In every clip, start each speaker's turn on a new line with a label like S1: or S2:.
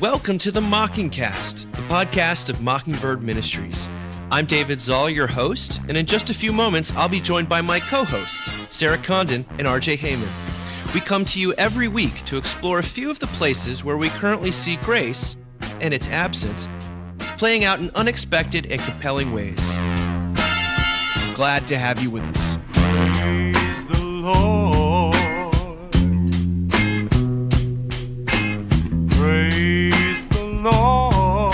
S1: Welcome to the Mockingcast, the podcast of Mockingbird Ministries. I'm David Zoll, your host, and in just a few moments, I'll be joined by my co-hosts, Sarah Condon and RJ Heyman. We come to you every week to explore a few of the places where we currently see grace, and its absence, playing out in unexpected and compelling ways. Glad to have you with us.
S2: Praise the Lord. Praise the Lord.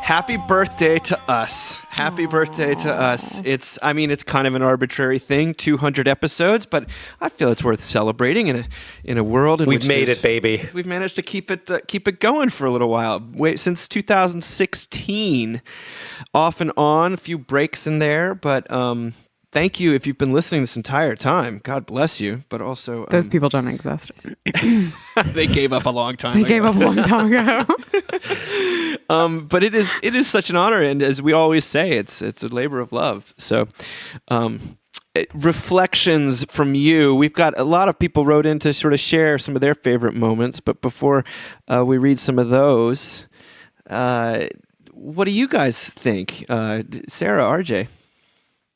S1: Happy birthday to us. Happy birthday to us. It's kind of an arbitrary thing, 200 episodes, but I feel it's worth celebrating in a world in which
S3: we've made it, baby.
S1: We've managed to keep it going for a little while. Since 2016, off and on, a few breaks in there, but thank you if you've been listening this entire time. God bless you, but also
S4: those people don't exist.
S1: They gave up a long time ago.
S4: They gave up a long time ago.
S1: But it is such an honor, and as we always say, it's a labor of love. So, reflections from you. We've got a lot of people wrote in to sort of share some of their favorite moments. But before we read some of those, what do you guys think, Sarah, RJ?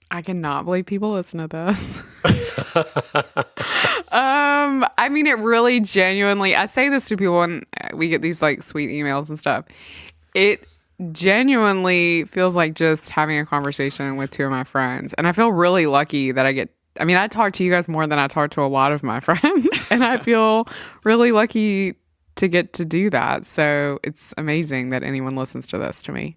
S4: I cannot believe people listen to this. It really genuinely, I say this to people when we get these like sweet emails and stuff. It genuinely feels like just having a conversation with two of my friends. And I feel really lucky that I talk to you guys more than I talk to a lot of my friends. And I feel really lucky to get to do that. So it's amazing that anyone listens to this to me.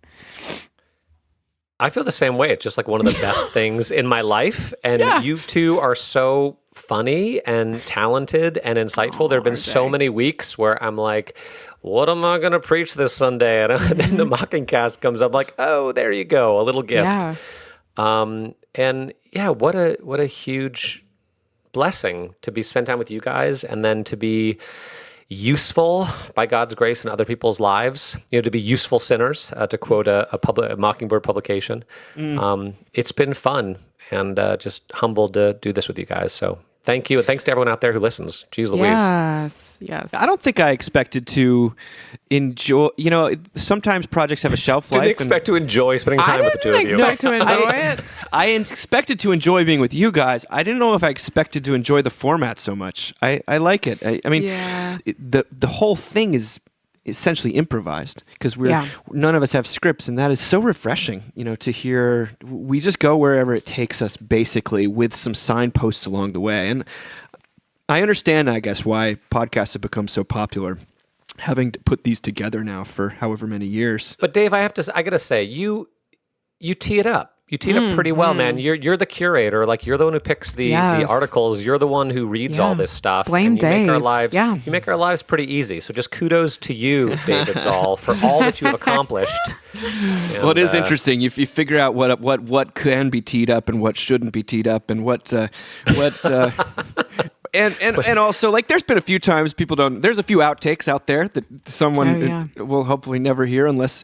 S3: I feel the same way. It's just like one of the best things in my life. And you two are so funny and talented and insightful. There have been so many weeks where I'm like, what am I going to preach this Sunday? And then the Mockingcast comes up like, oh, there you go, a little gift. Yeah. What a huge blessing to be spend time with you guys and then to be useful by God's grace in other people's lives, to be useful sinners, to quote a Mockingbird publication. It's been fun and just humbled to do this with you guys. So thank you. And thanks to everyone out there who listens. Jeez Louise.
S4: Yes.
S1: I don't think I expected to enjoy, sometimes projects have a shelf life.
S3: Didn't expect to enjoy spending time with the two of you.
S4: I didn't expect to enjoy it.
S1: I expected to enjoy being with you guys. I didn't know if I expected to enjoy the format so much. I like it. The whole thing is essentially improvised because none of us have scripts, and that is so refreshing, to hear. We just go wherever it takes us, basically, with some signposts along the way. And I understand, I guess, why podcasts have become so popular, having to put these together now for however many years.
S3: But Dave, I gotta say, you tee it up. You teed up pretty well, man. You're the curator. Like, you're the one who picks the articles. You're the one who reads all this stuff.
S4: Blame Dave.
S3: You make our lives pretty easy. So just kudos to you, David Zoll, for all that you have accomplished. And,
S1: well, it is interesting. If you figure out what can be teed up and what shouldn't be teed up, and what. And also, like, there's been a few times there's a few outtakes out there that someone will hopefully never hear unless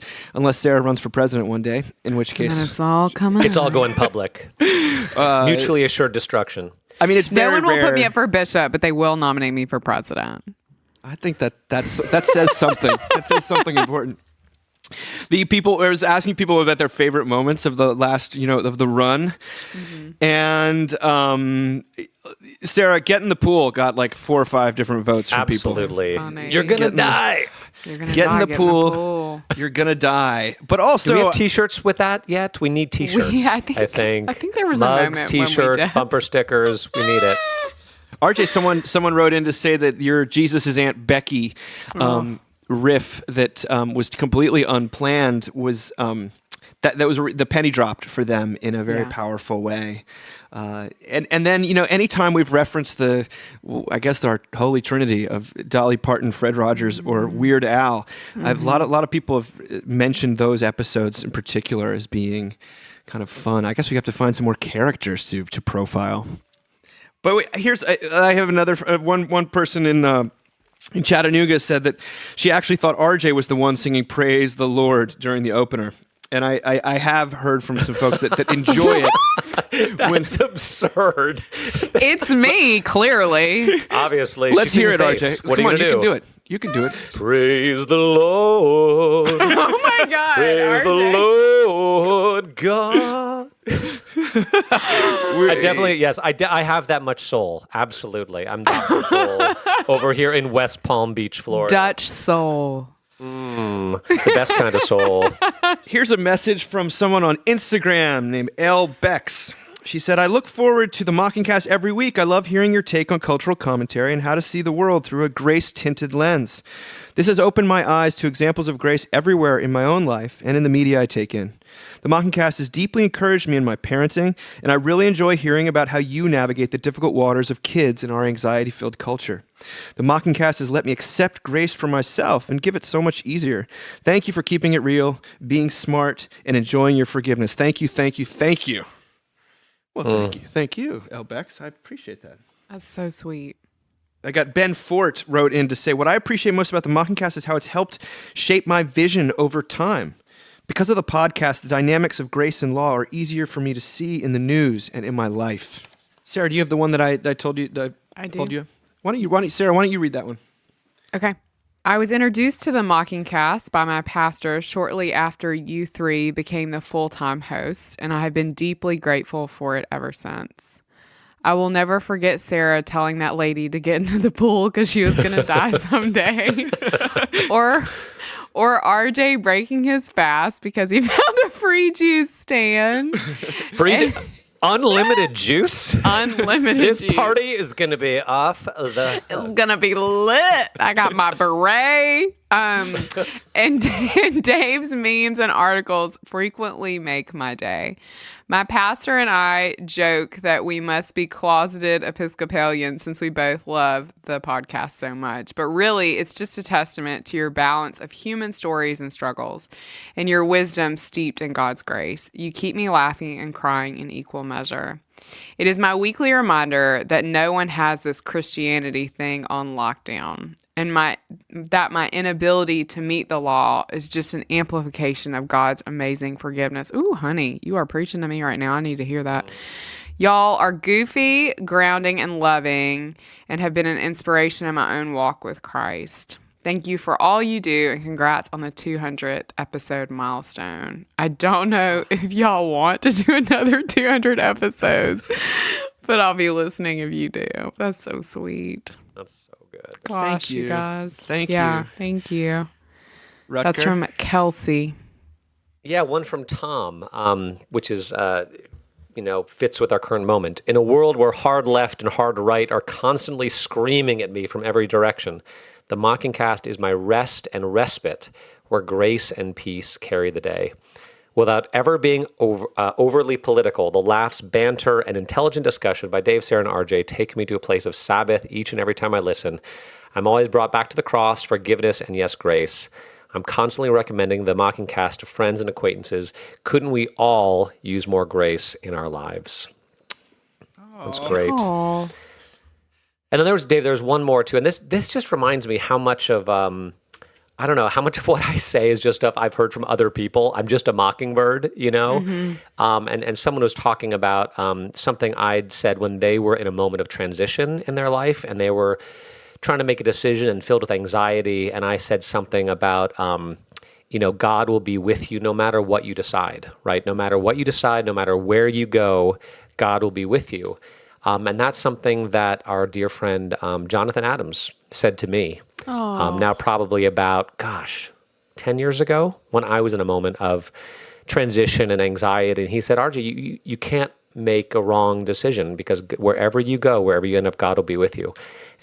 S1: Sarah runs for president one day, in which case
S4: it's all coming.
S3: It's all going public. Mutually assured destruction.
S1: It's very
S4: no one will
S1: rare.
S4: put me up for bishop, but they will nominate me for president.
S1: I think that says something. That says something important. I was asking people about their favorite moments of the last, of the run. And Sarah, Get in the Pool got like 4 or 5 different votes from people.
S3: Absolutely.
S4: Oh, no,
S3: you're going to die.
S1: Get in the pool. You're going to die. But also...
S3: Do we have T-shirts with that yet? We need T-shirts.
S4: I think there was
S3: Mugs,
S4: a moment
S3: T-shirts,
S4: when we did.
S3: bumper stickers. We need it.
S1: RJ, someone wrote in to say that your Jesus' Aunt Becky riff that was completely unplanned was that was the penny dropped for them in a very powerful way. And then, anytime we've referenced our Holy Trinity of Dolly Parton, Fred Rogers, or Weird Al, a lot of people have mentioned those episodes in particular as being kind of fun. I guess we have to find some more characters to profile. But I have another one person in Chattanooga said that she actually thought RJ was the one singing "Praise the Lord" during the opener. And I have heard from some folks that enjoy it.
S3: That's absurd.
S4: It's me, clearly.
S3: Obviously.
S1: Let's
S3: she
S1: hear it,
S3: sings
S1: RJ.
S3: bass. What
S1: Come
S3: are you
S1: on,
S3: going to do?
S1: can do it. You can do it.
S3: Praise the Lord.
S4: Oh my God.
S3: Praise the
S4: RJ.
S3: Lord God. I definitely, yes, I have that much soul. Absolutely. I'm that much soul over here in West Palm Beach, Florida.
S4: Dutch soul.
S3: The best kind of soul.
S1: Here's a message from someone on Instagram named L. Bex. She said, I look forward to the Mockingcast every week. I love hearing your take on cultural commentary and how to see the world through a grace-tinted lens. This has opened my eyes to examples of grace everywhere in my own life and in the media I take in. The Mockingcast has deeply encouraged me in my parenting, and I really enjoy hearing about how you navigate the difficult waters of kids in our anxiety-filled culture. The Mockingcast has let me accept grace for myself and give it so much easier. Thank you for keeping it real, being smart, and enjoying your forgiveness. Thank you, thank you, thank you. Well, thank you. Thank you, Elbex. I appreciate that.
S4: That's so sweet.
S1: I got Ben Fort wrote in to say, what I appreciate most about the Mockingcast is how it's helped shape my vision over time. Because of the podcast, the dynamics of grace and law are easier for me to see in the news and in my life. Sarah, do you have the one that I told you?
S4: I do.
S1: Told you? Sarah, why don't you read that one?
S4: Okay. I was introduced to the Mockingcast by my pastor shortly after you three became the full-time hosts, and I have been deeply grateful for it ever since. I will never forget Sarah telling that lady to get into the pool because she was going to die someday. or RJ breaking his fast because he found a free juice stand.
S3: Unlimited juice?
S4: Unlimited
S3: This
S4: juice.
S3: party is going to be off the...
S4: It's gonna be lit. I got my beret. And Dave's memes and articles frequently make my day. My pastor and I joke that we must be closeted Episcopalians since we both love the podcast so much. But really, it's just a testament to your balance of human stories and struggles and your wisdom steeped in God's grace. You keep me laughing and crying in equal measure. It is my weekly reminder that no one has this Christianity thing on lockdown, and that my inability to meet the law is just an amplification of God's amazing forgiveness. Ooh, honey, you are preaching to me right now. I need to hear that. Y'all are goofy, grounding, and loving, and have been an inspiration in my own walk with Christ. Thank you for all you do, and congrats on the 200th episode milestone. I don't know if y'all want to do another 200 episodes, but I'll be listening if you do. That's so sweet.
S3: That's so good.
S4: Gosh,
S1: Thank you.
S4: guys.
S1: Thank
S4: yeah,
S1: you.
S4: thank you.
S1: Rutger?
S4: That's from Kelsey.
S3: Yeah, one from Tom, which is... fits with our current moment. In a world where hard left and hard right are constantly screaming at me from every direction, the Mockingcast is my rest and respite, where grace and peace carry the day. Without ever being overly political, the laughs, banter, and intelligent discussion by Dave, Sarah, and RJ take me to a place of Sabbath each and every time I listen. I'm always brought back to the cross, forgiveness, and yes, grace. I'm constantly recommending the Mockingcast to friends and acquaintances. Couldn't we all use more grace in our lives? That's great.
S4: Aw.
S3: And then there's one more too. And this just reminds me how much of, I don't know, how much of what I say is just stuff I've heard from other people. I'm just a mockingbird, and someone was talking about something I'd said when they were in a moment of transition in their life, and they were trying to make a decision and filled with anxiety. And I said something about, God will be with you no matter what you decide, right? No matter what you decide, no matter where you go, God will be with you. And that's something that our dear friend Jonathan Adams said to me now probably about, 10 years ago when I was in a moment of transition and anxiety. And he said, RJ, you can't make a wrong decision because wherever you go, wherever you end up, God will be with you.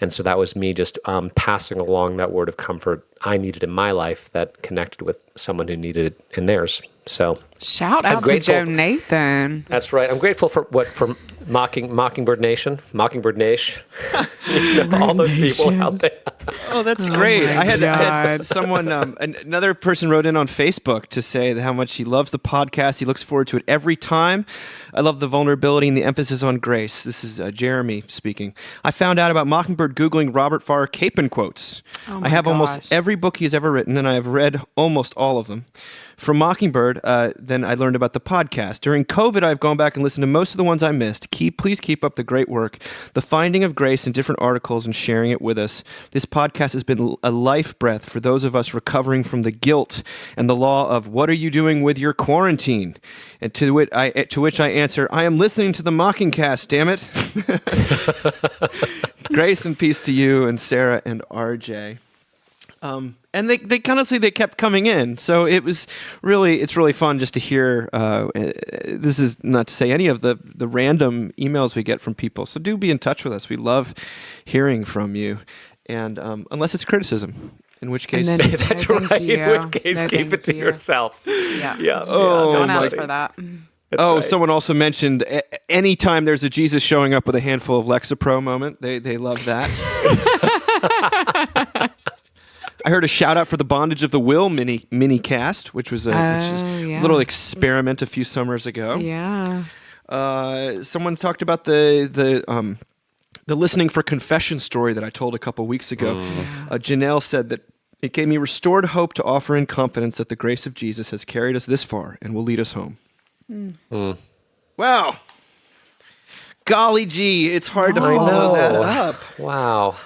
S3: And so that was me just passing along that word of comfort I needed in my life that connected with someone who needed it in theirs. So
S4: Shout out to Joe Nathan.
S3: That's right. I'm grateful for Mockingbird Nation, all those people out there.
S1: Oh, that's great. I had
S4: God.
S1: someone, another person wrote in on Facebook to say how much he loves the podcast. He looks forward to it every time. I love the vulnerability and the emphasis on grace. This is Jeremy speaking. I found out about Mockingbird Googling Robert Farr Capon quotes.
S4: Oh
S1: I have
S4: my
S1: almost
S4: gosh.
S1: every book he's ever written, and I have read almost all of them. From Mockingbird, then I learned about the podcast. During COVID, I've gone back and listened to most of the ones I missed. Please keep up the great work, the finding of grace in different articles and sharing it with us. This podcast has been a life breath for those of us recovering from the guilt and the law of what are you doing with your quarantine? And to which I answer, I am listening to the Mockingcast, damn it. Grace and peace to you and Sarah and RJ. And they kept coming in. So it's really fun just to hear, this is not to say any of the random emails we get from people. So do be in touch with us. We love hearing from you. And unless it's criticism, in which case...
S3: That's right. In which case, keep it to yourself.
S4: Yeah.
S1: Oh,
S4: don't ask for that.
S3: That's right.
S1: Someone also mentioned anytime there's a Jesus showing up with a handful of Lexapro moment, they love that. I heard a shout out for the Bondage of the Will mini cast, which was a little experiment a few summers ago.
S4: Yeah.
S1: Someone talked about the listening for confession story that I told a couple weeks ago. Janelle said that it gave me restored hope to offer in confidence that the grace of Jesus has carried us this far and will lead us home. Wow. Golly gee, it's hard to follow that up.
S3: Wow.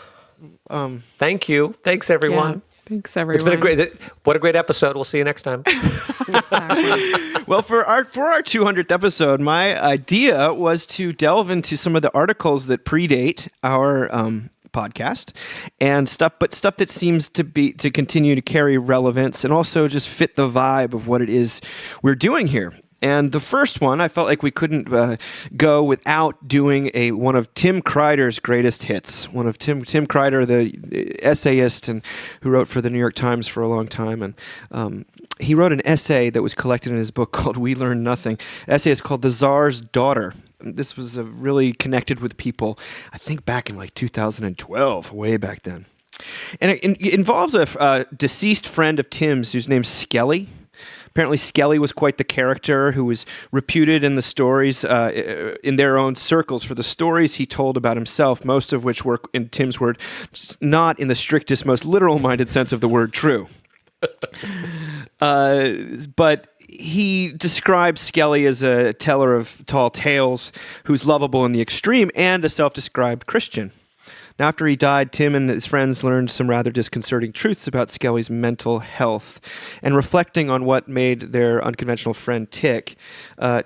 S3: Thank you. Thanks, everyone.
S4: Yeah. Thanks, everyone.
S3: It's been what a great episode. We'll see you next time.
S1: Well, for our 200th episode, my idea was to delve into some of the articles that predate our podcast and stuff that seems to continue to carry relevance and also just fit the vibe of what it is we're doing here. And the first one, I felt like we couldn't go without doing one of Tim Kreider's greatest hits. One of Tim Kreider, the essayist and who wrote for the New York Times for a long time. And he wrote an essay that was collected in his book called We Learn Nothing. The essay is called The Tsar's Daughter. This was really connected with people, I think back in like 2012, way back then. And it involves a deceased friend of Tim's whose name's Skelly. Apparently, Skelly was quite the character who was reputed in the stories, in their own circles, for the stories he told about himself, most of which were, in Tim's word, not in the strictest, most literal-minded sense of the word true. But he describes Skelly as a teller of tall tales who's lovable in the extreme and a self-described Christian. Now, after he died, Tim and his friends learned some rather disconcerting truths about Skelly's mental health. And reflecting on what made their unconventional friend tick,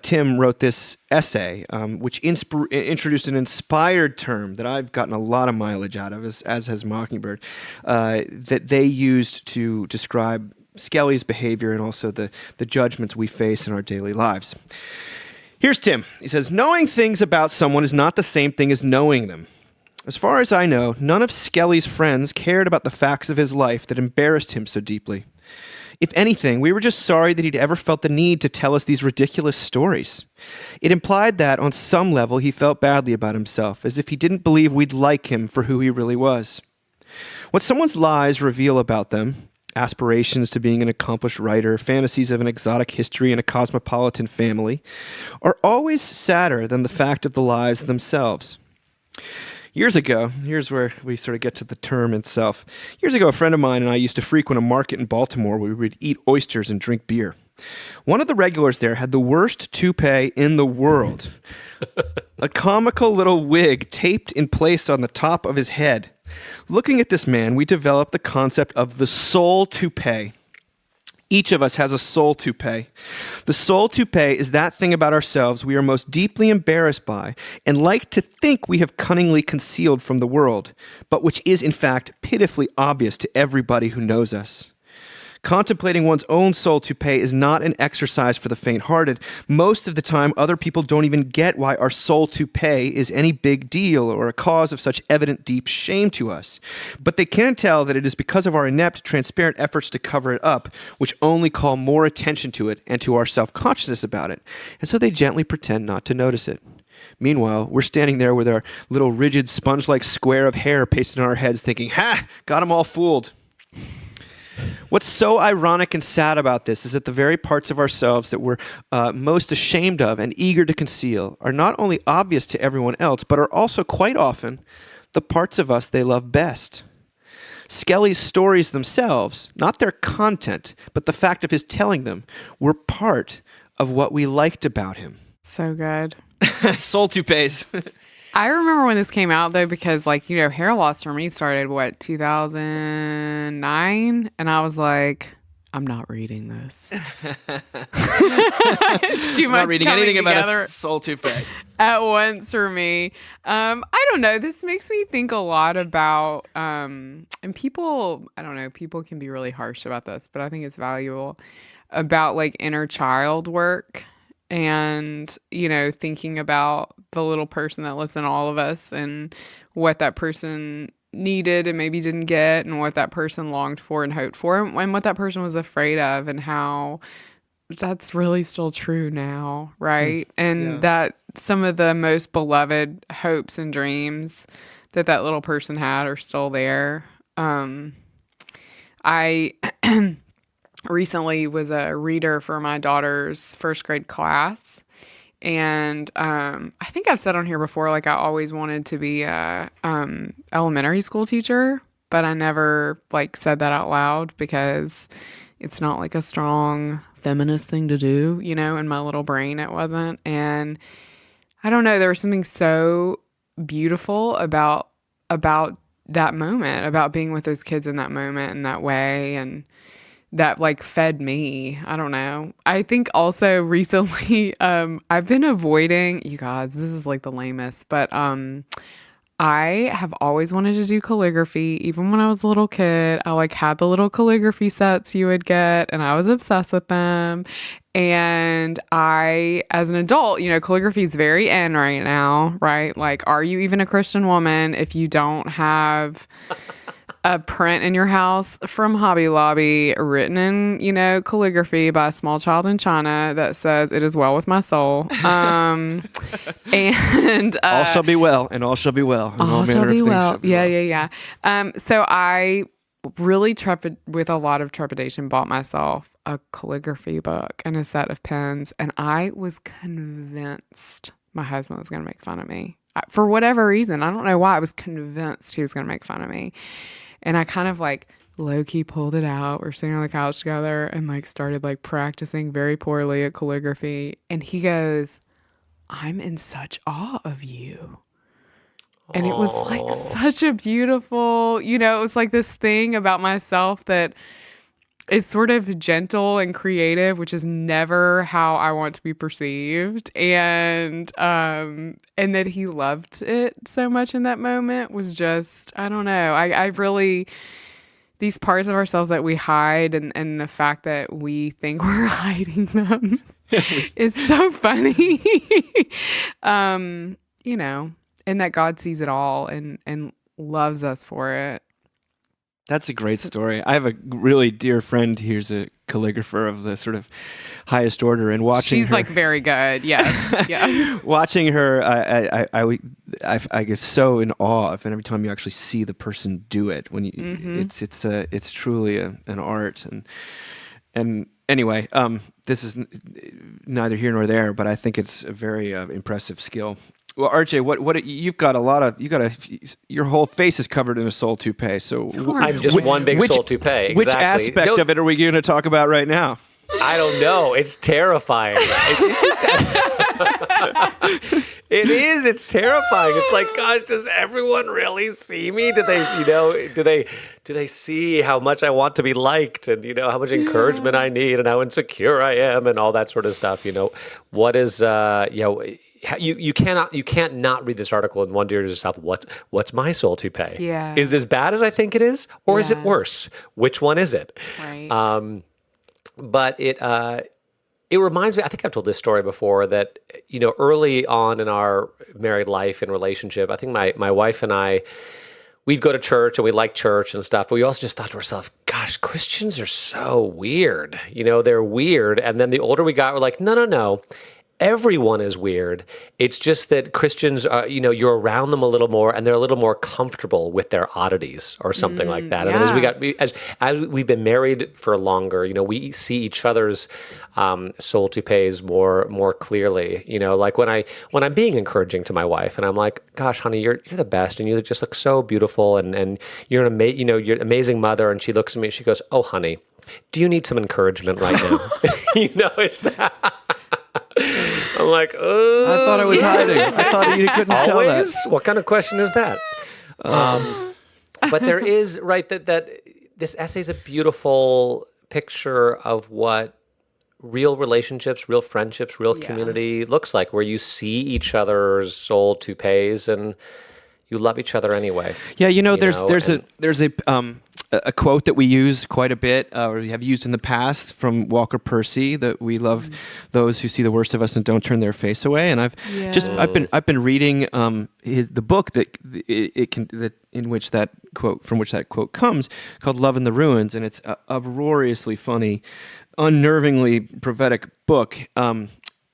S1: Tim wrote this essay, which introduced an inspired term that I've gotten a lot of mileage out of, as has Mockingbird, that they used to describe Skelly's behavior and also the judgments we face in our daily lives. Here's Tim. He says, knowing things about someone is not the same thing as knowing them. As far as I know, none of Skelly's friends cared about the facts of his life that embarrassed him so deeply. If anything, we were just sorry that he'd ever felt the need to tell us these ridiculous stories. It implied that, on some level, he felt badly about himself, as if he didn't believe we'd like him for who he really was. What someone's lies reveal about them, aspirations to being an accomplished writer, fantasies of an exotic history and a cosmopolitan family, are always sadder than the fact of the lives themselves. Years ago, here's where we sort of get to the term itself. Years ago, a friend of mine and I used to frequent a market in Baltimore where we would eat oysters and drink beer. One of the regulars there had the worst toupee in the world. A comical little wig taped in place on the top of his head. Looking at this man, we developed the concept of the soul toupee. Each of us has a soul toupee. The soul toupee is that thing about ourselves we are most deeply embarrassed by and like to think we have cunningly concealed from the world, but which is in fact pitifully obvious to everybody who knows us. Contemplating one's own soul toupee is not an exercise for the faint-hearted. Most of the time, other people don't even get why our soul toupee is any big deal or a cause of such evident deep shame to us. But they can tell that it is because of our inept, transparent efforts to cover it up, which only call more attention to it and to our self-consciousness about it. And so they gently pretend not to notice it. Meanwhile, we're standing there with our little rigid sponge-like square of hair pasted on our heads thinking, "Ha! Got 'em all fooled." What's so ironic and sad about this is that the very parts of ourselves that we're most ashamed of and eager to conceal are not only obvious to everyone else, but are also quite often the parts of us they love best. Skelly's stories themselves, not their content, but the fact of his telling them, were part of what we liked about him.
S4: So good.
S1: Soul toupees.
S4: I remember when this came out though, because hair loss for me started 2009, and I was like, I'm not reading this. It's too much.
S1: Not reading anything about
S4: together
S1: a soul toupee
S4: at once for me. I don't know. This makes me think a lot about, and people, I don't know, people can be really harsh about this, but I think it's valuable, about like inner child work. And, thinking about the little person that lives in all of us and what that person needed and maybe didn't get, and what that person longed for and hoped for, and what that person was afraid of, and how that's really still true now, right? And that some of the most beloved hopes and dreams that little person had are still there. I recently was a reader for my daughter's first grade class. And I think I've said on here before, like I always wanted to be a elementary school teacher, but I never like said that out loud because it's not like a strong feminist thing to do, in my little brain it wasn't. And I don't know, there was something so beautiful about that moment, about being with those kids in that moment in that way, and that like fed me. I don't know. I think also recently, I've been avoiding, you guys, this is like the lamest, but I have always wanted to do calligraphy. Even when I was a little kid, I like had the little calligraphy sets you would get, and I was obsessed with them. And I, as an adult, calligraphy is very in right now, right? Like, are you even a Christian woman if you don't have a print in your house from Hobby Lobby written in, calligraphy by a small child in China that says, "It is well with my soul." And
S1: all shall be well, and all shall be well. And
S4: all shall be well.
S1: Yeah.
S4: Yeah. So I really with a lot of trepidation bought myself a calligraphy book and a set of pens, and I was convinced my husband was going to make fun of me. For whatever reason, I don't know why, I was convinced he was going to make fun of me. And I kind of like low-key pulled it out. We're sitting on the couch together and like started like practicing very poorly at calligraphy. And he goes, "I'm in such awe of you." And it was like such a beautiful, it was like this thing about myself that is sort of gentle and creative, which is never how I want to be perceived. And that he loved it so much in that moment was just, I don't know. I really, these parts of ourselves that we hide, and the fact that we think we're hiding them is so funny. And that God sees it all and loves us for it.
S1: That's a great story. I have a really dear friend who's a calligrapher of the sort of highest order, and watching
S4: she's
S1: her,
S4: like very good. Yes. Yeah.
S1: watching her, I get so in awe of, and every time you actually see the person do it, when you, it's truly an art. And anyway, this is neither here nor there, but I think it's a very impressive skill. Well, RJ, what you've got your whole face is covered in a soul toupee. So
S3: I'm just one big soul toupee. Exactly.
S1: Which aspect of it are we going to talk about right now?
S3: I don't know. It's terrifying. It is. It's terrifying. It's like, gosh, does everyone really see me? Do they see how much I want to be liked, and how much encouragement I need, and how insecure I am, and all that sort of stuff? What is you can't not read this article and wonder to yourself, what's my soul toupee?
S4: Yeah.
S3: Is it as bad as I think it is, or is it worse? Which one is it?
S4: Right.
S3: But it reminds me, I think I've told this story before, that, early on in our married life and relationship, I think my wife and I, we'd go to church and we liked church and stuff, but we also just thought to ourselves, gosh, Christians are so weird. They're weird. And then the older we got, we're like, no. everyone is weird. It's just that Christians are, you're around them a little more and they're a little more comfortable with their oddities or something like that. And then as we've been married for longer, we see each other's soul toupees more clearly. Like when I'm being encouraging to my wife and I'm like, gosh, honey, you're the best and you just look so beautiful and you're you're an amazing mother. And she looks at me and she goes, oh, honey, do you need some encouragement right now? It's that. I'm like, oh.
S1: I thought I was hiding. I thought you couldn't tell that.
S3: What kind of question is that? But there is, right, that this essay is a beautiful picture of what real relationships, real friendships, real community looks like, where you see each other's soul toupees and you love each other anyway.
S1: Yeah, there's a quote that we use quite a bit, or we have used in the past, from Walker Percy, that we love those who see the worst of us and don't turn their face away. And I've been reading the book from which that quote comes, called Love in the Ruins, and it's a uproariously funny, unnervingly prophetic book.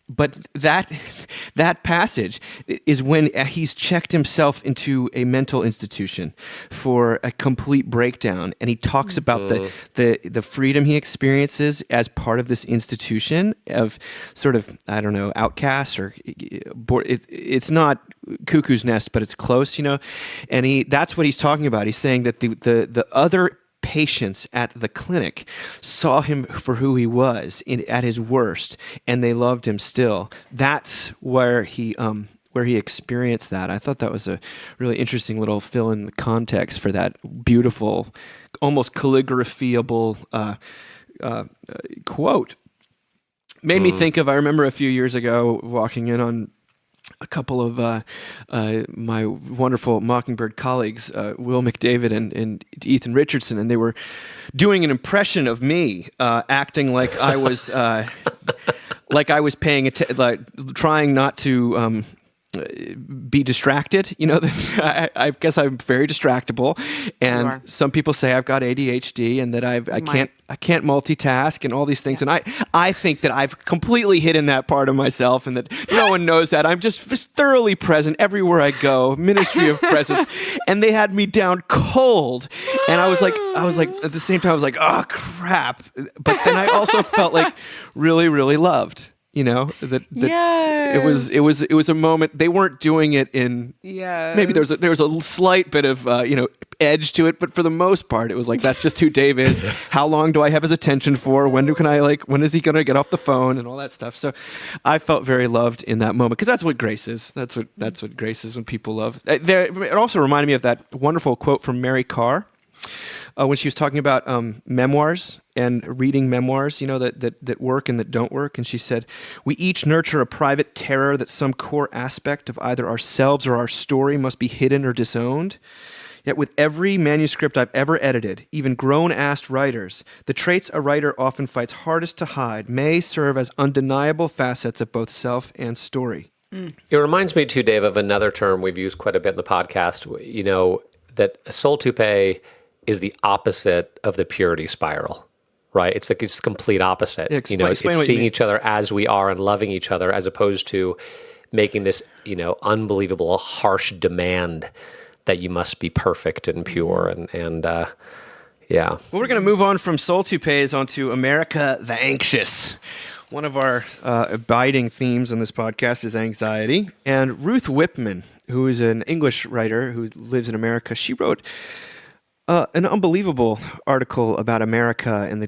S1: But that passage is when he's checked himself into a mental institution for a complete breakdown, and he talks about the freedom he experiences as part of this institution of sort of, I don't know, outcast, or it's not cuckoo's nest, but it's close, and that's what he's talking about. He's saying that the other patients at the clinic saw him for who he was at his worst, and they loved him still. That's where he experienced that. I thought that was a really interesting little fill in the context for that beautiful, almost calligraphyable quote. Made me think of, I remember a few years ago walking in on a couple of my wonderful Mockingbird colleagues, Will McDavid and Ethan Richardson, and they were doing an impression of me, acting like I was paying attention, like trying not to be distracted. I guess I'm very distractible, and some people say I've got ADHD and that I can't multitask and all these things. And I think that I've completely hidden that part of myself, and that no one knows that. I'm just thoroughly present everywhere I go, ministry of presence. And they had me down cold, and I was like at the same time I was like, oh crap. But then I also felt like really, really loved. It was a moment. They weren't doing it in. Maybe there was a slight bit of edge to it, but for the most part, it was like, that's just who Dave is. How long do I have his attention for? When is he gonna get off the phone and all that stuff? So, I felt very loved in that moment, because that's what grace is. That's what grace is, when people love. It also reminded me of that wonderful quote from Mary Carr. When she was talking about memoirs and reading memoirs, that work and that don't work. And she said, we each nurture a private terror that some core aspect of either ourselves or our story must be hidden or disowned. Yet with every manuscript I've ever edited, even grown-assed writers, the traits a writer often fights hardest to hide may serve as undeniable facets of both self and story.
S3: It reminds me too, Dave, of another term we've used quite a bit in the podcast, that a soul toupee is the opposite of the purity spiral, right? It's the complete opposite.
S1: Yeah,
S3: it's seeing each other as we are and loving each other, as opposed to making this, unbelievable, harsh demand that you must be perfect and pure. And yeah.
S1: Well, we're going to move on from soul toupees onto America the Anxious. One of our abiding themes on this podcast is anxiety. And Ruth Whipman, who is an English writer who lives in America, she wrote an unbelievable article about America and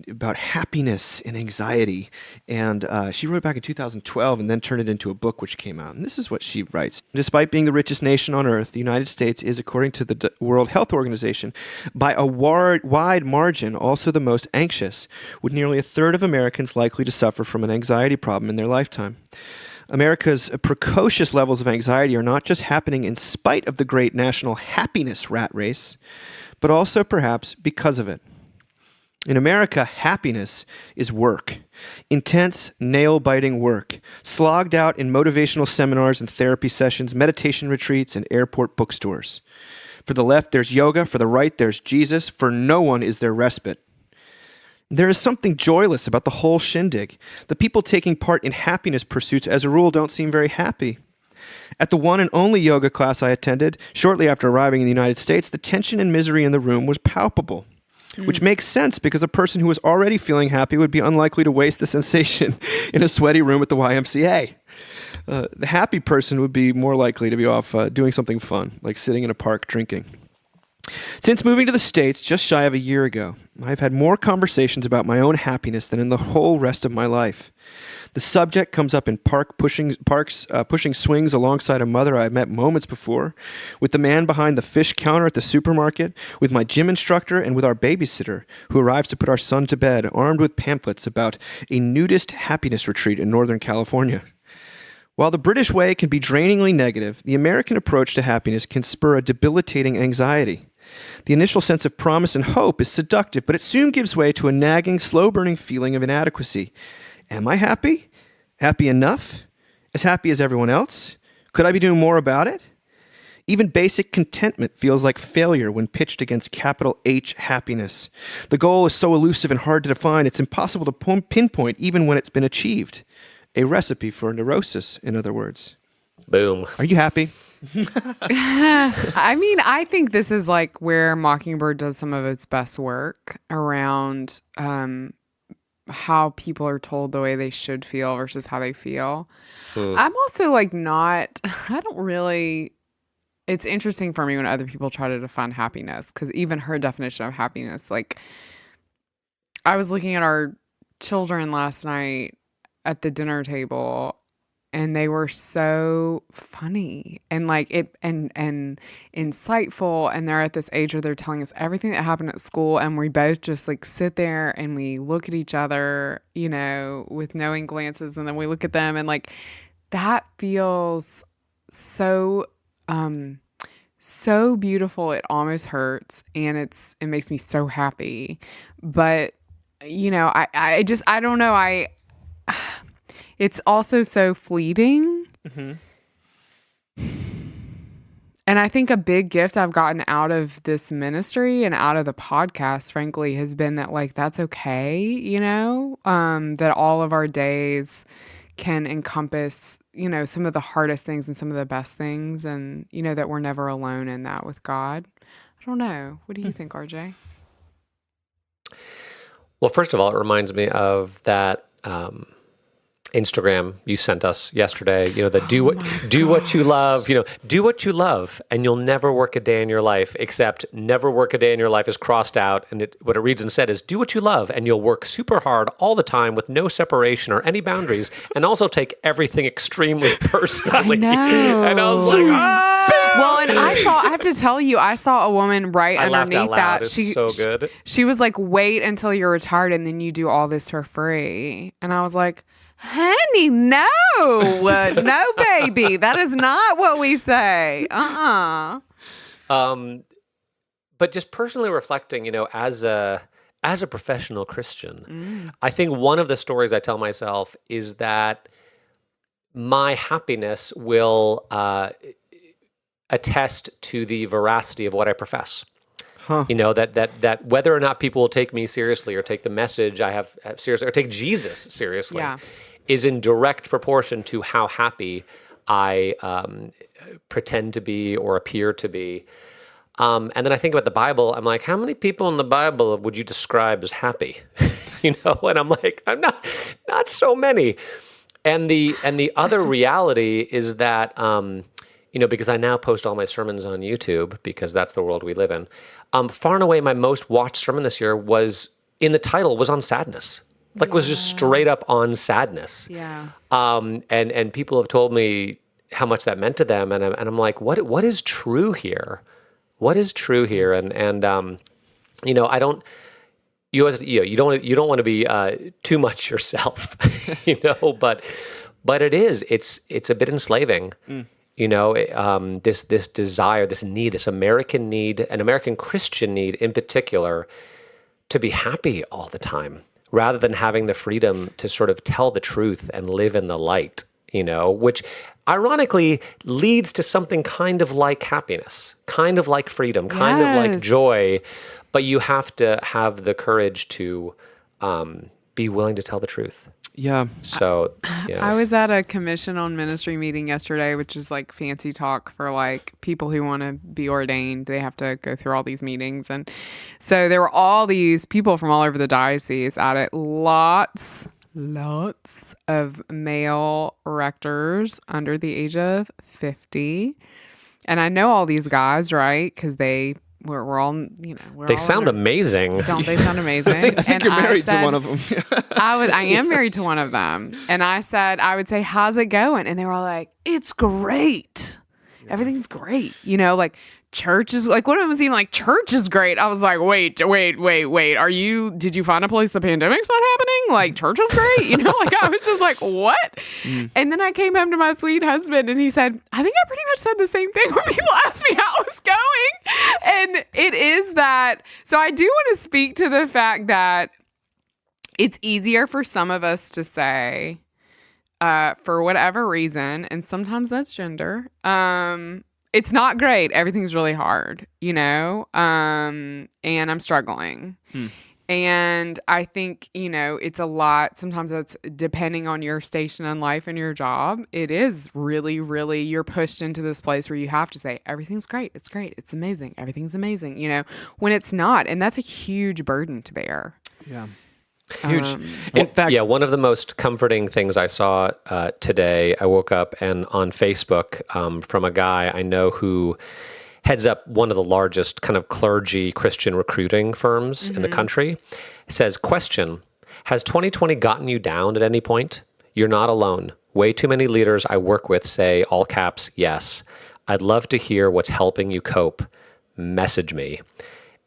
S1: about happiness and anxiety. And she wrote it back in 2012 and then turned it into a book which came out. And this is what she writes. Despite being the richest nation on earth, the United States is, according to the World Health Organization, by a wide margin, also the most anxious, with nearly a third of Americans likely to suffer from an anxiety problem in their lifetime. America's precocious levels of anxiety are not just happening in spite of the great national happiness rat race, but also perhaps because of it. In America, happiness is work. Intense, nail-biting work, slogged out in motivational seminars and therapy sessions, meditation retreats, and airport bookstores. For the left, there's yoga. For the right, there's Jesus. For no one is there respite. There is something joyless about the whole shindig. The people taking part in happiness pursuits, as a rule, don't seem very happy. At the one and only yoga class I attended, shortly after arriving in the United States, the tension and misery in the room was palpable. Which makes sense because a person who was already feeling happy would be unlikely to waste the sensation in a sweaty room at the YMCA. The happy person would be more likely to be off doing something fun, like sitting in a park drinking. Since moving to the States just shy of a year ago, I've had more conversations about my own happiness than in the whole rest of my life. The subject comes up in pushing swings alongside a mother I've met moments before, with the man behind the fish counter at the supermarket, with my gym instructor, and with our babysitter, who arrives to put our son to bed, armed with pamphlets about a nudist happiness retreat in Northern California. While the British way can be drainingly negative, the American approach to happiness can spur a debilitating anxiety. The initial sense of promise and hope is seductive, but it soon gives way to a nagging, slow-burning feeling of inadequacy. Am I happy? Happy enough? As happy as everyone else? Could I be doing more about it? Even basic contentment feels like failure when pitched against capital H happiness. The goal is so elusive and hard to define, it's impossible to pinpoint even when it's been achieved. A recipe for neurosis, in other words.
S3: Boom.
S1: Are you happy?
S4: I mean, I think this is like where Mockingbird does some of its best work around how people are told the way they should feel versus how they feel. I'm also like I don't really, it's interesting for me when other people try to define happiness, because even her definition of happiness, like I was looking at our children last night at the dinner table, and they were so funny and like it and insightful, and they're at this age where they're telling us everything that happened at school, and we both just like sit there and we look at each other, you know, with knowing glances, and then we look at them, and like that feels so so beautiful it almost hurts, and it makes me so happy. But you know, I don't know, it's also so fleeting.
S1: Mm-hmm.
S4: And I think a big gift I've gotten out of this ministry and out of the podcast, frankly, has been that like, that's okay, you know, that all of our days can encompass, you know, some of the hardest things and some of the best things, and, you know, that we're never alone in that with God. I don't know. What do you think, RJ?
S3: Well, first of all, it reminds me of that Instagram you sent us yesterday, you know, the do what you love, you know, do what you love, and you'll never work a day in your life, except never work a day in your life is crossed out. And what it reads instead is do what you love, and you'll work super hard all the time with no separation or any boundaries, and also take everything extremely personally.
S4: I know.
S3: And I was like,
S4: Well, and I have to tell you, I saw a woman right
S3: I laughed
S4: underneath
S3: out loud.
S4: that.
S3: It's so good.
S4: She was like, wait until you're retired and then you do all this for free. And I was like, honey, no, no, baby, that is not what we say.
S3: But just personally reflecting, you know, as a professional Christian, I think one of the stories I tell myself is that my happiness will attest to the veracity of what I profess. You know, that whether or not people will take me seriously or take the message I have seriously or take Jesus seriously is in direct proportion to how happy I pretend to be or appear to be. And then I think about the Bible. I'm like, how many people in the Bible would you describe as happy? You know, and I'm like, I'm not so many. And the other reality is that, you know, because I now post all my sermons on YouTube because that's the world we live in. Far and away, my most watched sermon this year was on sadness. Like, was just straight up on sadness.
S4: Yeah.
S3: And people have told me how much that meant to them, and I'm like, what is true here? What is true here? And you know, I don't. You don't want to be too much yourself, you know. But it's a bit enslaving. You know, this desire, this need, this American need, an American Christian need in particular, to be happy all the time, rather than having the freedom to sort of tell the truth and live in the light, you know, which ironically leads to something kind of like happiness, kind of like freedom, kind of like joy, but you have to have the courage to be willing to tell the truth.
S1: Yeah.
S3: So, yeah.
S4: I was at a commission on ministry meeting yesterday, which is like fancy talk for like people who want to be ordained. They have to go through all these meetings. And so there were all these people from all over the diocese at it. Lots of male rectors under the age of 50. And I know all these guys, right? Because we're all,
S3: They sound amazing.
S4: Don't they sound amazing?
S1: I think you're married to one of them.
S4: I am married to one of them. And I would say, how's it going? And they were all like, it's great. Everything's great. Like church is like, one of them was even like, church is great. I was like, wait. Did you find a place the pandemic's not happening? Like church is great. Like I was just like, what? And then I came home to my sweet husband and he said, I think I pretty much said the same thing when people asked me how it was going. And it is that. So I do want to speak to the fact that it's easier for some of us to say, for whatever reason, and sometimes that's gender, it's not great. Everything's really hard, and I'm struggling. And I think, it's a lot. Sometimes that's depending on your station in life and your job. It is really, really, you're pushed into this place where you have to say, everything's great. It's great. It's amazing. Everything's amazing, when it's not. And that's a huge burden to bear.
S1: Yeah. Huge.
S3: In fact, one of the most comforting things I saw today, I woke up and on Facebook from a guy I know who heads up one of the largest kind of clergy Christian recruiting firms in the country, says, question, has 2020 gotten you down at any point? You're not alone. Way too many leaders I work with say, all caps, yes. I'd love to hear what's helping you cope. Message me.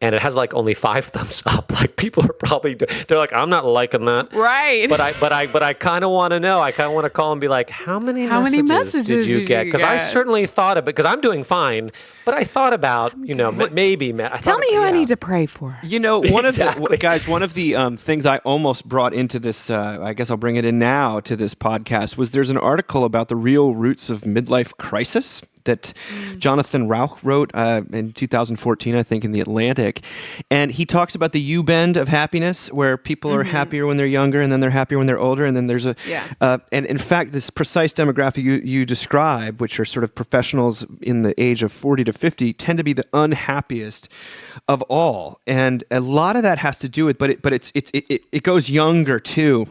S3: And it has like only 5 thumbs up. Like people are probably, they're like, I'm not liking that.
S4: Right.
S3: But I kind of want to know. I kind of want to call and be like, how many messages did you get? Because I certainly thought of it, because I'm doing fine. But I thought about, maybe.
S4: Tell me who I need to pray for.
S1: One of the things I almost brought into this, I guess I'll bring it in now to this podcast, was there's an article about the real roots of midlife crisis that Jonathan Rauch wrote in 2014, I think, in The Atlantic. And he talks about the U-bend of happiness, where people are happier when they're younger, and then they're happier when they're older. And then there's and in fact, this precise demographic you describe, which are sort of professionals in the age of 40 to 50, tend to be the unhappiest of all. And a lot of that has to do with, but it goes younger too.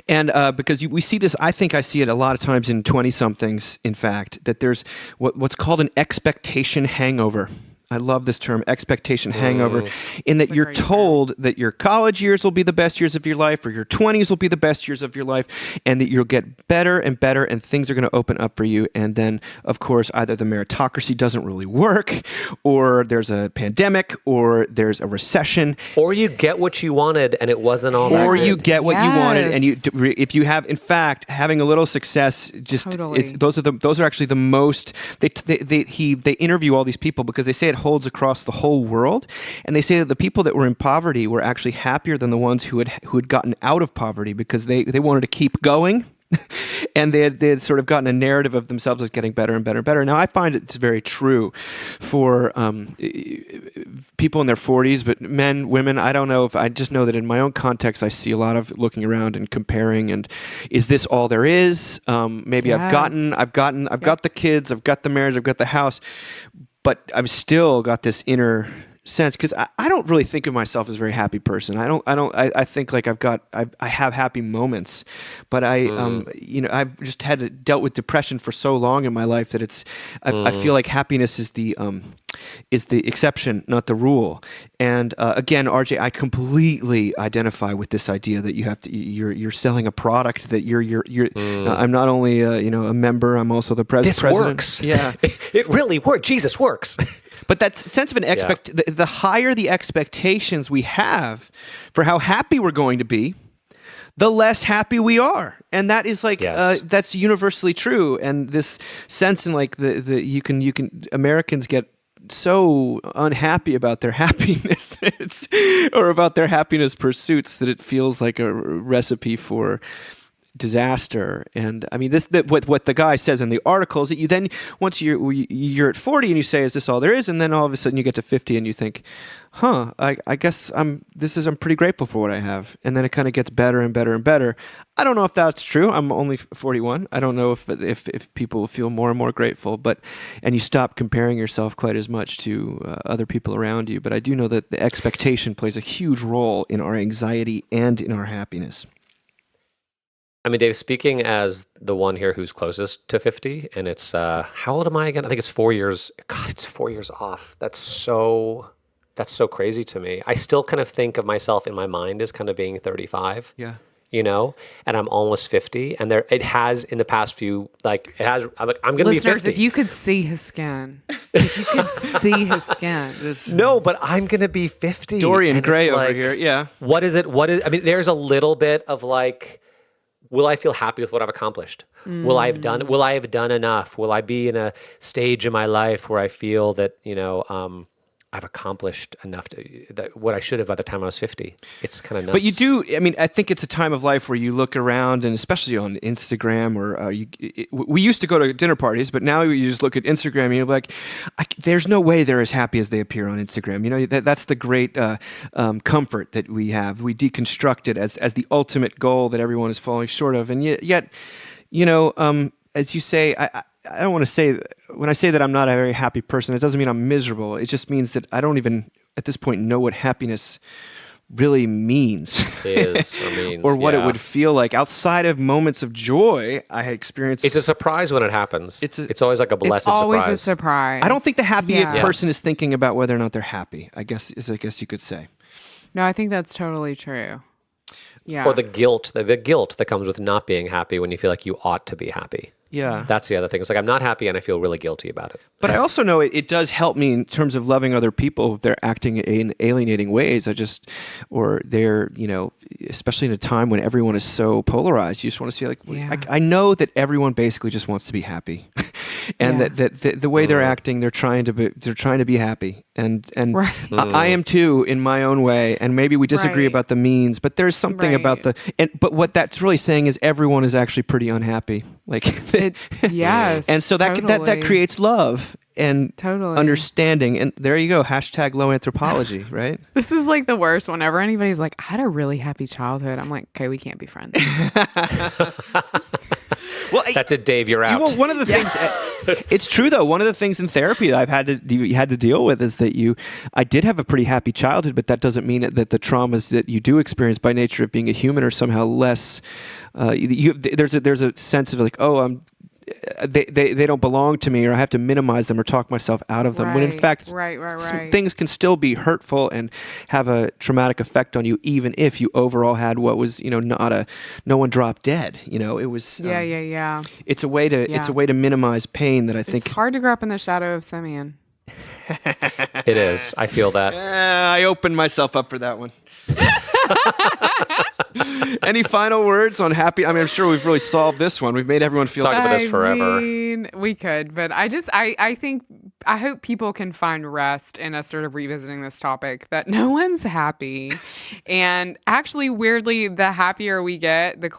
S1: And because we see this, I think I see it a lot of times in 20-somethings, in fact, that there's what's called an expectation hangover. I love this term, expectation hangover, in that you're told that your college years will be the best years of your life, or your 20s will be the best years of your life, and that you'll get better and better, and things are going to open up for you. And then, of course, either the meritocracy doesn't really work, or there's a pandemic, or there's a recession.
S3: Or you get what you wanted, and it wasn't all that
S1: Or
S3: good.
S1: you get what you wanted, and if you have, in fact, having a little success, those are actually the most. They interview all these people because they say it holds across the whole world, and they say that the people that were in poverty were actually happier than the ones who had gotten out of poverty, because they wanted to keep going. And they had sort of gotten a narrative of themselves as getting better and better and better. Now, I find it's very true for people in their 40s, but men, women, I don't know. If I just know that in my own context, I see a lot of looking around and comparing. And is this all there is? Maybe I've got the kids, I've got the marriage, I've got the house, but I've still got this inner sense, because I don't really think of myself as a very happy person. I think like I have happy moments, but I've just dealt with depression for so long in my life that I feel like happiness is the exception, not the rule. And again, RJ, I completely identify with this idea that you're selling a product, that I'm not only a member, I'm also the president.
S3: This works.
S1: Yeah,
S3: it really works. Jesus works.
S1: But that sense of the higher the expectations we have for how happy we're going to be, the less happy we are. And that is like, that's universally true. And this sense in like you can Americans get so unhappy about their happiness or about their happiness pursuits that it feels like a recipe for disaster. And I mean, what the guy says in the article is that you then, once you're at 40 and you say, is this all there is? And then all of a sudden you get to 50 and you think, I guess I'm pretty grateful for what I have. And then it kind of gets better and better and better. I don't know if that's true. I'm only 41. I don't know if people feel more and more grateful, and you stop comparing yourself quite as much to other people around you. But I do know that the expectation plays a huge role in our anxiety and in our happiness.
S3: I mean, Dave, speaking as the one here who's closest to 50, and it's, how old am I again? I think it's 4 years. God, it's 4 years off. That's so crazy to me. I still kind of think of myself in my mind as kind of being 35.
S1: Yeah.
S3: You know, and I'm almost 50, and it has in the past few, I'm going to be 50.
S4: If you could see his skin,
S3: No, but I'm going to be 50.
S1: Dorian Gray over here. Yeah.
S3: What is it? I mean, there's a little bit of like, will I feel happy with what I've accomplished? Will I have done enough? Will I be in a stage in my life where I feel that, I've accomplished enough that what I should have by the time I was 50. It's kind of nuts.
S1: But you do, I mean, I think it's a time of life where you look around, and especially on Instagram, or we used to go to dinner parties, but now you just look at Instagram and you're like, there's no way they're as happy as they appear on Instagram. You know, that's the great comfort that we have. We deconstruct it as the ultimate goal that everyone is falling short of. And yet, as you say, I don't want to say, when I say that I'm not a very happy person, it doesn't mean I'm miserable. It just means that I don't even, at this point, know what happiness really means. Or what it would feel like. Outside of moments of joy, I experience...
S3: It's a surprise when it happens. It's always like a blessed surprise.
S4: It's always a surprise.
S1: I don't think the happy person is thinking about whether or not they're happy, I guess you could say.
S4: No, I think that's totally true. Yeah.
S3: Or the guilt that comes with not being happy when you feel like you ought to be happy.
S1: Yeah.
S3: That's the other thing. It's like, I'm not happy and I feel really guilty about it.
S1: But I also know it does help me in terms of loving other people if they're acting in alienating ways. Or they're, especially in a time when everyone is so polarized, you just want to see I know that everyone basically just wants to be happy. And that the way they're acting, they're trying to be happy. And
S4: right.
S1: I am too in my own way. And maybe we disagree about the means, but there's something about but what that's really saying is everyone is actually pretty unhappy.
S4: Yes.
S1: And so that creates love and understanding. And there you go. # low anthropology, right?
S4: This is like the worst. Whenever anybody's like, I had a really happy childhood, I'm like, okay, we can't be friends.
S3: Well, that's it, Dave. You're out.
S1: Well, one of the things, it's true though. One of the things in therapy that you had to deal with is that I did have a pretty happy childhood, but that doesn't mean that the traumas that you do experience by nature of being a human are somehow less. There's a sense of like, they don't belong to me, or I have to minimize them or talk myself out of them. When in fact, some things can still be hurtful and have a traumatic effect on you, even if you overall had what was, no one dropped dead. It was. It's a way to minimize pain that I think.
S4: It's hard to grow up in the shadow of Simeon.
S3: It is. I feel that.
S1: I opened myself up for that one. Any final words on happy? I mean, I'm sure we've really solved this one. We've made everyone feel.
S3: Talk about this forever.
S4: I mean, we could, but I hope people can find rest in us sort of revisiting this topic, that no one's happy. And actually, weirdly, the happier we get, the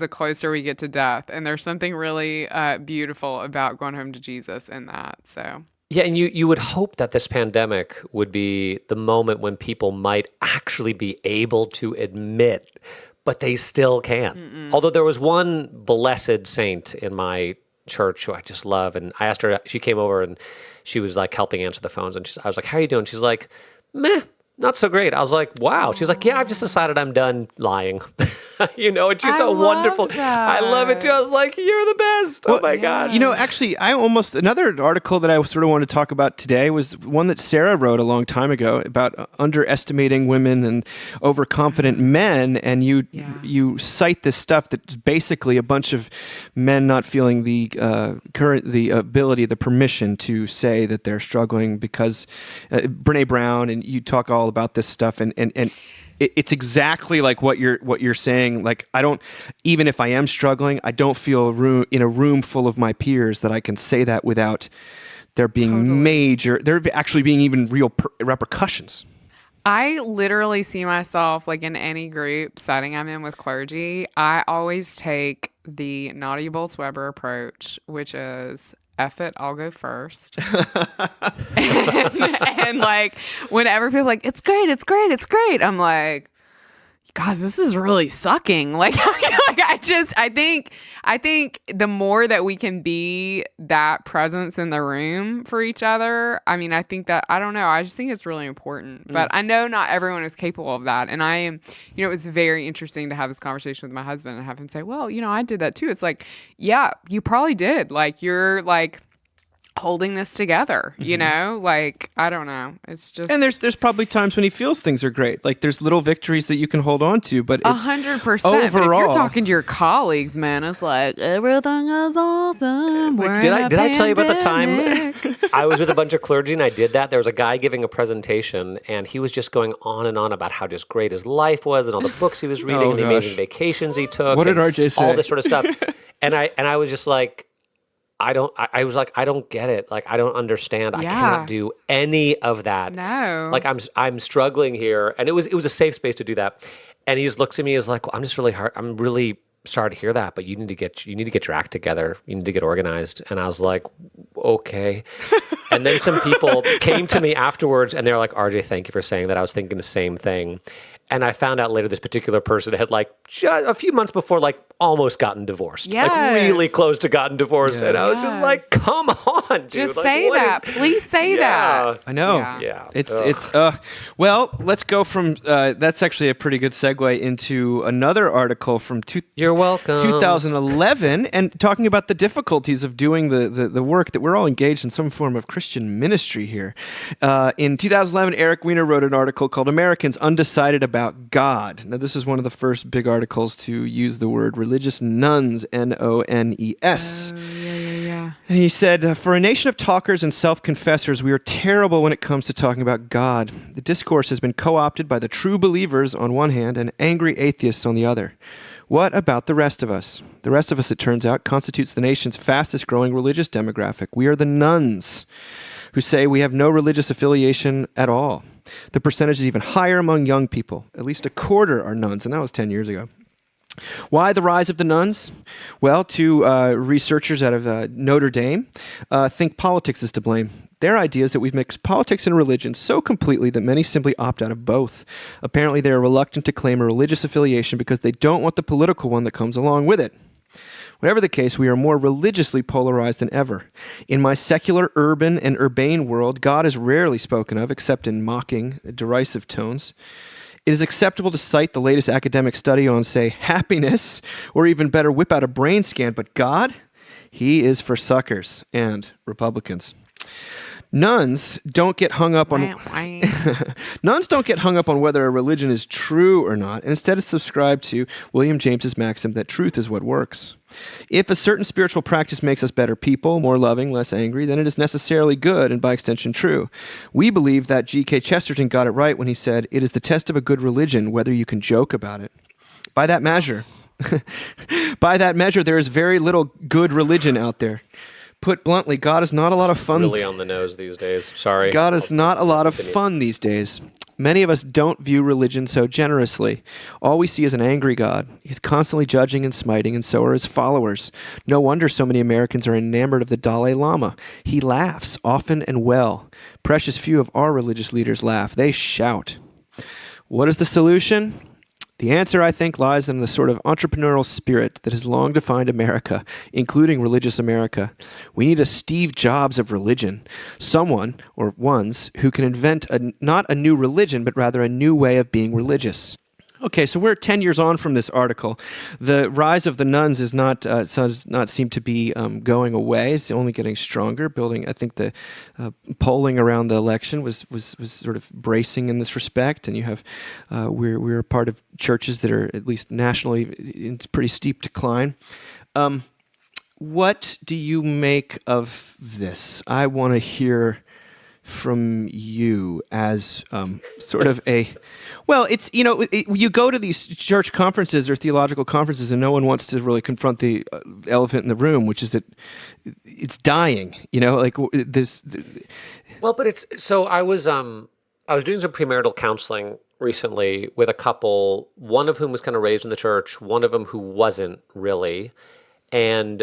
S4: closer we get to death. And there's something really beautiful about going home to Jesus in that. So.
S3: Yeah, and you would hope that this pandemic would be the moment when people might actually be able to admit, but they still can't. Mm-mm. Although there was one blessed saint in my church who I just love, and I asked her, she came over and she was like helping answer the phones, and I was like, how are you doing? She's like, meh. Not so great. I was like, wow. She's like, yeah, I've just decided I'm done lying. And she's so wonderful.
S4: That.
S3: I love it too. I was like, you're the best. Oh my gosh.
S1: Actually, another article that I sort of wanted to talk about today was one that Sarah wrote a long time ago about underestimating women and overconfident men. And you cite this stuff that's basically a bunch of men not feeling the ability, the permission to say that they're struggling because Brene Brown, and you talk all about this stuff, and it's exactly like what you're saying. Like, I don't, even if I am struggling, I don't feel in a room full of my peers that I can say that without there being there actually being even real repercussions.
S4: I literally see myself like in any group setting I'm in with clergy. I always take the Naughty Bolts Weber approach, which is F it, I'll go first. and like whenever people are like, it's great, it's great, it's great. I'm like, guys, this is really sucking. Like, I think the more that we can be that presence in the room for each other, I mean, I think that, I don't know, I just think it's really important. But I know not everyone is capable of that. And I am, it was very interesting to have this conversation with my husband and have him say, well, I did that too. It's like, yeah, you probably did. Like, you're like holding this together, like, I don't know, it's just,
S1: and there's probably times when he feels things are great, like there's little victories that you can hold on to, but it's
S4: 100%.
S1: overall,
S4: but if you're talking to your colleagues, man, it's like everything is awesome.
S3: Like, did I tell you about the time I was with a bunch of clergy and I did that? There was a guy giving a presentation and he was just going on and on about how just great his life was and all the books he was reading and the amazing vacations he took.
S1: What did RJ say?
S3: All this sort of stuff. and I was just like, I don't get it. Like, I don't understand. I cannot do any of that.
S4: No.
S3: Like, I'm struggling here. And it was a safe space to do that. And he just looks at me as like, well, I'm really sorry to hear that, but you need to get your act together. You need to get organized. And I was like, okay. And then some people came to me afterwards and they're like, RJ, thank you for saying that. I was thinking the same thing. And I found out later this particular person had like just a few months before like almost gotten divorced.
S4: Yes.
S3: Like really close to gotten divorced. And I was just like, come on, dude.
S4: Just
S3: like,
S4: say that. Please say that.
S1: I know.
S3: Yeah.
S1: It's well, let's go from that's actually a pretty good segue into another article from
S3: You're welcome.
S1: 2011 and talking about the difficulties of doing the work that we're all engaged in some form of Christian ministry here. In 2011, Eric Weiner wrote an article called Americans Undecided About God. Now, this is one of the first big articles to use the word religious nuns, N-O-N-E-S.
S4: Yeah.
S1: And he said, for a nation of talkers and self-confessors, we are terrible when it comes to talking about God. The discourse has been co-opted by the true believers on one hand and angry atheists on the other. What about the rest of us? The rest of us, it turns out, constitutes the nation's fastest growing religious demographic. We are the nuns who say we have no religious affiliation at all. The percentage is even higher among young people. At least a quarter are nuns, and that was 10 years ago. Why the rise of the nuns? Well, two researchers out of Notre Dame think politics is to blame. Their idea is that we've mixed politics and religion so completely that many simply opt out of both. Apparently, they are reluctant to claim a religious affiliation because they don't want the political one that comes along with it. Whatever the case, we are more religiously polarized than ever. In my secular, urban, and urbane world, God is rarely spoken of, except in mocking, derisive tones. It is acceptable to cite the latest academic study on, say, happiness, or even better, whip out a brain scan, but God, he is for suckers and Republicans. Nuns don't get hung up on whether a religion is true or not, and instead subscribe to William James's maxim that truth is what works. If a certain spiritual practice makes us better people, more loving, less angry, then it is necessarily good and by extension true. We believe that G.K. Chesterton got it right when he said, "It is the test of a good religion whether you can joke about it." By that measure, there is very little good religion out there. Put bluntly, God is not a lot of fun.
S3: Really on the nose these days. Sorry.
S1: God is not a lot of fun these days. Many of us don't view religion so generously. All we see is an angry God. He's constantly judging and smiting, and so are his followers. No wonder so many Americans are enamored of the Dalai Lama. He laughs often and well. Precious few of our religious leaders laugh. They shout. What is the solution? The answer, I think, lies in the sort of entrepreneurial spirit that has long defined America, including religious America. We need a Steve Jobs of religion, someone, or ones, who can invent not a new religion, but rather a new way of being religious. Okay, so we're 10 years on from this article. The rise of the nuns does not seem to be going away. It's only getting stronger. I think the polling around the election was sort of bracing in this respect. And you have we're a part of churches that are, at least nationally, in pretty steep decline. What do you make of this? I want to hear from you as sort of a... Well, it's, you go to these church conferences or theological conferences and no one wants to really confront the elephant in the room, which is that it's dying, like this.
S3: Well, but I was I was doing some premarital counseling recently with a couple, one of whom was kind of raised in the church, one of them who wasn't really. And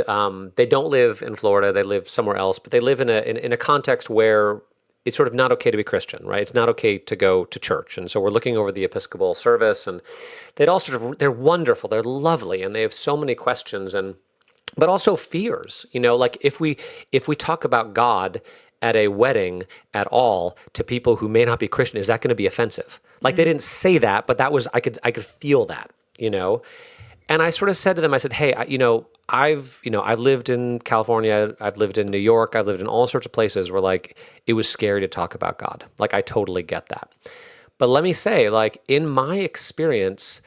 S3: they don't live in Florida, they live somewhere else, but they live in a context where it's sort of not okay to be Christian, right? It's not okay to go to church. And so we're looking over the Episcopal service, and they're wonderful, they're lovely, and they have so many questions, but also fears. Like if we talk about God at a wedding at all to people who may not be Christian, is that going to be offensive? Like they didn't say that, but that was I could feel that. And I sort of said to them, I said, hey, I've lived in California, I've lived in New York, I've lived in all sorts of places where like it was scary to talk about God. Like I totally get that. But let me say, like in my experience,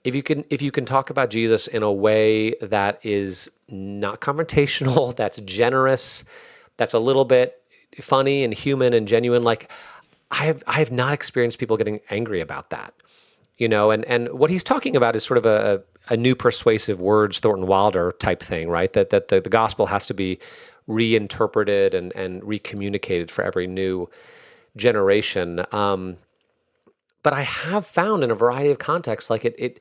S3: if you can talk about Jesus in a way that is not confrontational, that's generous, that's a little bit funny and human and genuine, like I have not experienced people getting angry about that. And what he's talking about is sort of a new persuasive words, Thornton Wilder type thing, right? That the gospel has to be reinterpreted and recommunicated for every new generation. But I have found in a variety of contexts, like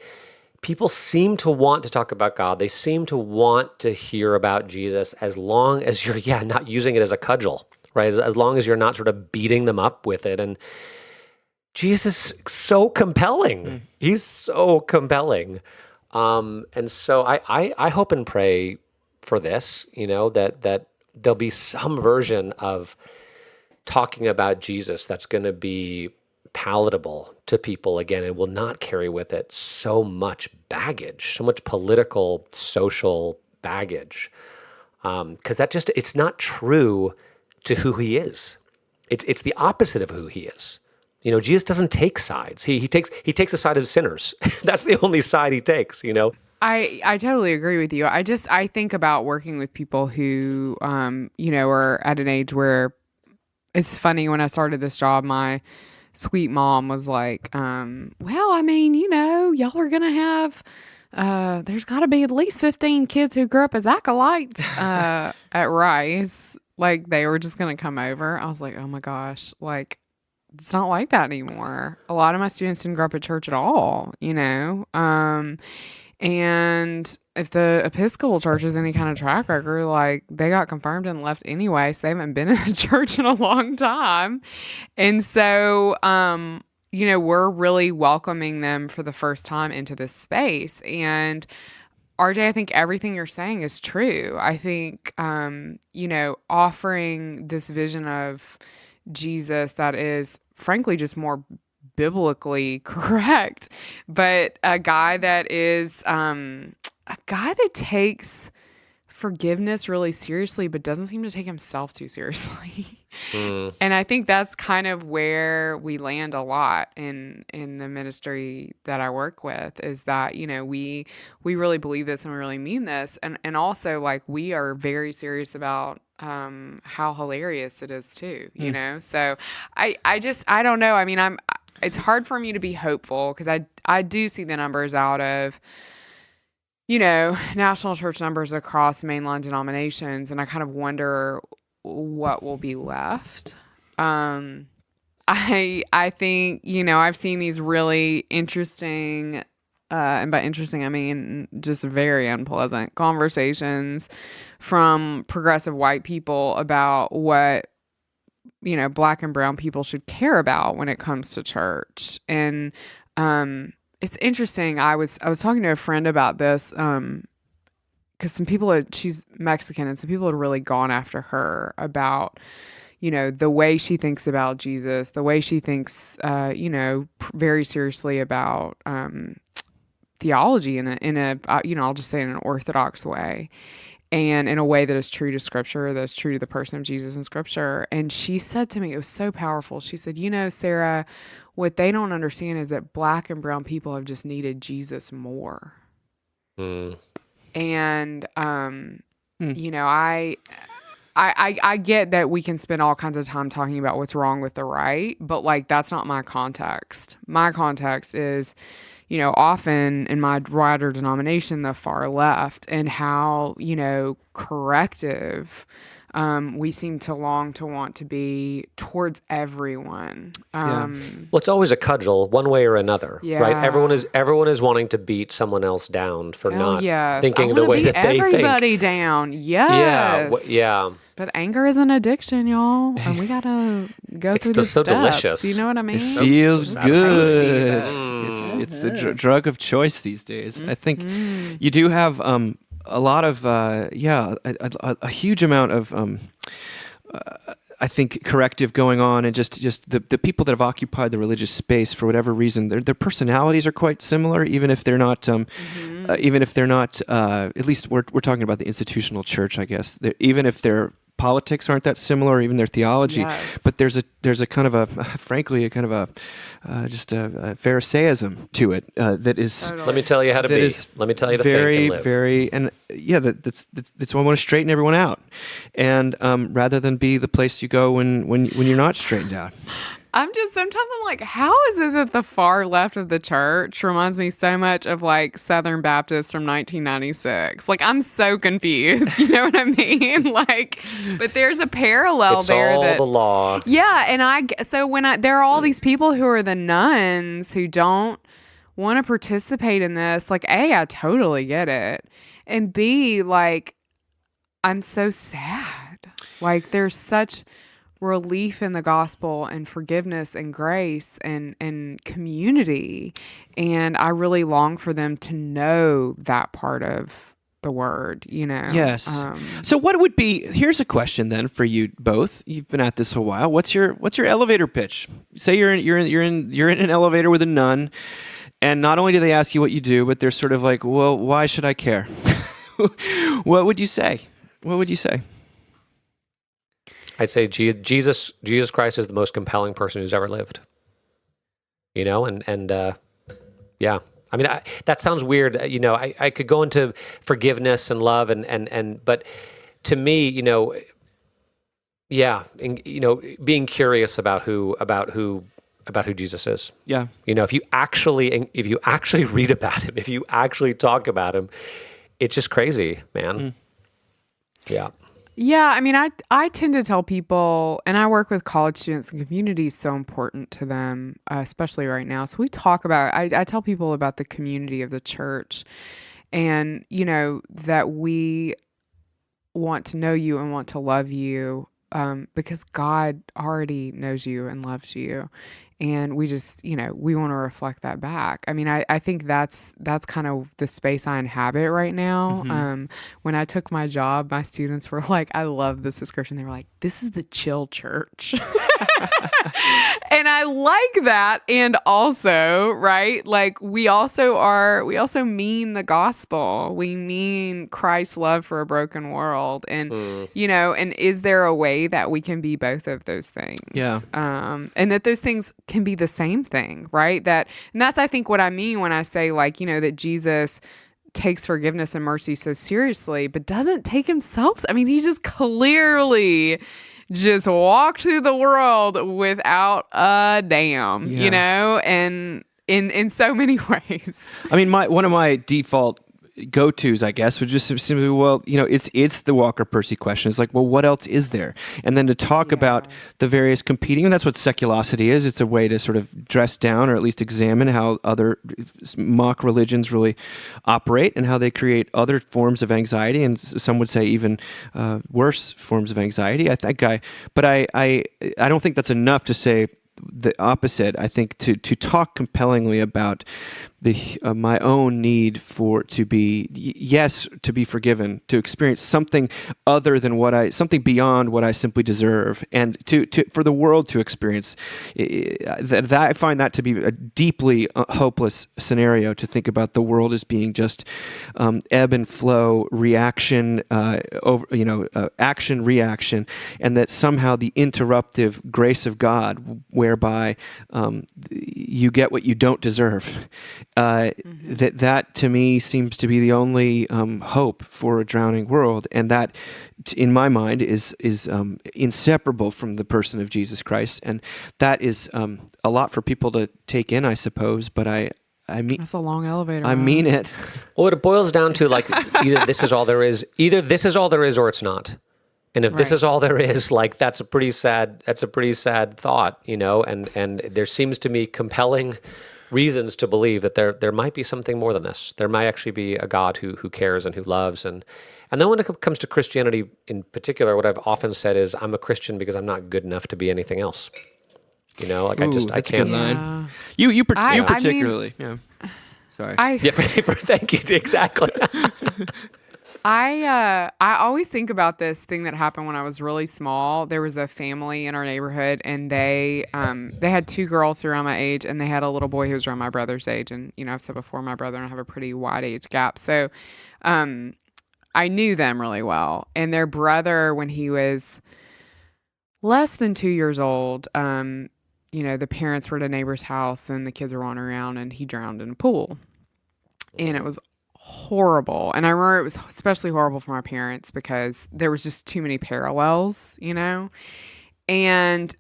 S3: people seem to want to talk about God. They seem to want to hear about Jesus as long as you're, not using it as a cudgel, right? As long as you're not sort of beating them up with it. And Jesus is so compelling. He's so compelling. And so I hope and pray for this, that there'll be some version of talking about Jesus that's going to be palatable to people again and will not carry with it so much baggage, so much political, social baggage. Because it's not true to who he is. It's the opposite of who he is. Jesus doesn't take sides. He takes the side of sinners. That's the only side he takes,
S4: I totally agree with you. I think about working with people who, are at an age where it's funny. When I started this job, my sweet mom was like, well, I mean, y'all are going to have, there's got to be at least 15 kids who grew up as acolytes at Rice. Like they were just going to come over. I was like, oh my gosh, like, it's not like that anymore. A lot of my students didn't grow up at church at all, and if the Episcopal Church is any kind of track record, like they got confirmed and left anyway, so they haven't been in a church in a long time. And so, we're really welcoming them for the first time into this space. And RJ, I think everything you're saying is true. I think, offering this vision of Jesus that is frankly just more biblically correct, but a guy that takes forgiveness really seriously but doesn't seem to take himself too seriously. And I think that's kind of where we land a lot in the ministry that I work with, is that we really believe this and we really mean this, and also like we are very serious about how hilarious it is too, so I don't know. I mean, it's hard for me to be hopeful because I do see the numbers out of national church numbers across mainline denominations, and I kind of wonder what will be left. I think I've seen these really interesting and by interesting, I mean just very unpleasant conversations from progressive white people about what, Black and brown people should care about when it comes to church. And it's interesting. I was talking to a friend about this because some people she's Mexican, and some people had really gone after her about, the way she thinks about Jesus, the way she thinks, very seriously about theology in a I'll just say in an orthodox way, and in a way that is true to Scripture, that is true to the person of Jesus in Scripture. And she said to me, it was so powerful. She said, Sarah, what they don't understand is that Black and brown people have just needed Jesus more. And I get that we can spend all kinds of time talking about what's wrong with the right, but like that's not my context. My context is, often in my wider denomination, the far left, and how, corrective we seem to long to want to be towards everyone.
S3: Well, it's always a cudgel, one way or another, right? Everyone is wanting to beat someone else down for not thinking the way that they think.
S4: Everybody down, yes.
S3: Yeah.
S4: But anger is an addiction, y'all, and we gotta go through the
S3: just so
S4: steps.
S3: delicious.
S4: You know what I mean?
S1: It feels good. It's the drug of choice these days. I think you do have a lot of a huge amount of I think corrective going on, and just the people that have occupied the religious space for whatever reason, their personalities are quite similar, even if they're not at least we're talking about the institutional church, I guess. Even if their politics aren't that similar, or even their theology, but there's a kind of a frankly a kind of a just a Pharisaism to it that is.
S4: Totally.
S3: Let me tell you how to be. Let me tell you to think and live. That's why I want to straighten everyone out, and rather than be the place you go when you're not straightened out.
S4: Sometimes I'm like, how is it that the far left of the church reminds me so much of like Southern Baptists from 1996? Like, I'm so confused. You know what I mean? Like, but there's a parallel
S3: It's
S4: there.
S3: all the law.
S4: Yeah. And there are all these people who are the nuns who don't want to participate in this. Like, A, I totally get it. And B, like, I'm so sad. Like, there's such relief in the gospel and forgiveness and grace and community, and I really long for them to know that part of the word, you know.
S1: Yes. So what would be, here's a question then for you both. You've been at this a while. What's your elevator pitch? Say you're in an elevator with a nun, and not only do they ask you what you do, but they're sort of like, well, why should I care? What would you say?
S3: I'd say Jesus Christ is the most compelling person who's ever lived. You know, and yeah. I mean, that sounds weird. You know, I could go into forgiveness and love but to me, you know, being curious about who Jesus is. Yeah. You know, if you actually read about him, if you actually talk about him, it's just crazy, man. Yeah.
S4: Yeah, I mean, I tend to tell people, and I work with college students, and community is so important to them, especially right now. So we talk about, I tell people about the community of the church, and, you know, that we want to know you and want to love you because God already knows you and loves you. And we just, you know, we want to reflect that back. I mean, I think that's kind of the space I inhabit right now. Mm-hmm. When I took my job, my students were like, I love this description. They were like, this is the chill church. And I like that. And also, right, like we also mean the gospel. We mean Christ's love for a broken world. And, you know, and is there a way that we can be both of those things? Yeah. And that those things can be the same thing, right? And that's, I think, what I mean when I say, like, you know, that Jesus takes forgiveness and mercy so seriously, but doesn't take himself. I mean, he just clearly just walked through the world without a damn, you know, and in so many ways.
S1: I mean, one of my default go-tos, I guess, would just simply, well, you know, it's the Walker Percy question. It's like, well, what else is there? And then to talk about the various competing, and that's what seculosity is. It's a way to sort of dress down or at least examine how other mock religions really operate and how they create other forms of anxiety, and some would say even worse forms of anxiety. But I don't think that's enough to say the opposite. I think to talk compellingly about my own need to be forgiven, to experience something other than something beyond what I simply deserve, and for the world to experience that. I find that to be a deeply hopeless scenario, to think about the world as being just ebb and flow, reaction, action, reaction, and that somehow the interruptive grace of God, whereby you get what you don't deserve. That to me seems to be the only hope for a drowning world, and that, in my mind, is inseparable from the person of Jesus Christ, and that is a lot for people to take in, I suppose. But I mean,
S4: that's a long elevator.
S1: I mean it.
S3: Well, it boils down to, like, either this is all there is, or it's not. And if this
S4: Right.
S3: is all there is, like that's a pretty sad thought, and there seems to me compelling reasons to believe that there might be something more than this. There might actually be a God who cares and who loves. And then when it comes to Christianity in particular, what I've often said is I'm a Christian because I'm not good enough to be anything else. Like I
S1: Ooh,
S3: I
S1: that's a good
S3: can't.
S1: line.
S4: Yeah.
S1: You
S4: I mean-
S1: particularly. Yeah. Sorry.
S3: Yeah, thank you. Exactly.
S4: I always think about this thing that happened when I was really small. There was a family in our neighborhood, and they had two girls who were around my age, and they had a little boy who was around my brother's age. And I've said before, my brother and I have a pretty wide age gap, so I knew them really well. And their brother, when he was less than 2 years old, the parents were at a neighbor's house, and the kids were running around, and he drowned in a pool, and it was horrible. And I remember it was especially horrible for my parents because there was just too many parallels, and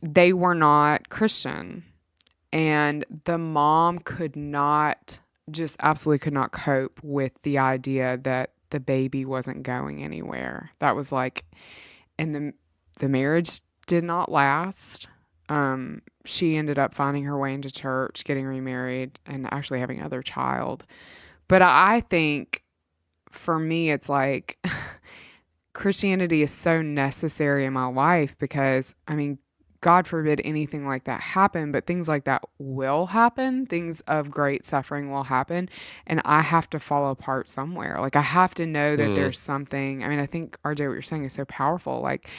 S4: they were not Christian. And the mom absolutely could not cope with the idea that the baby wasn't going anywhere. That was like, and the marriage did not last. She ended up finding her way into church, getting remarried, and actually having another child. But I think for me, it's like Christianity is so necessary in my life because, God forbid anything like that happen, but things like that will happen. Things of great suffering will happen. And I have to fall apart somewhere. Like I have to know that there's something. I think, RJ, what you're saying is so powerful. Like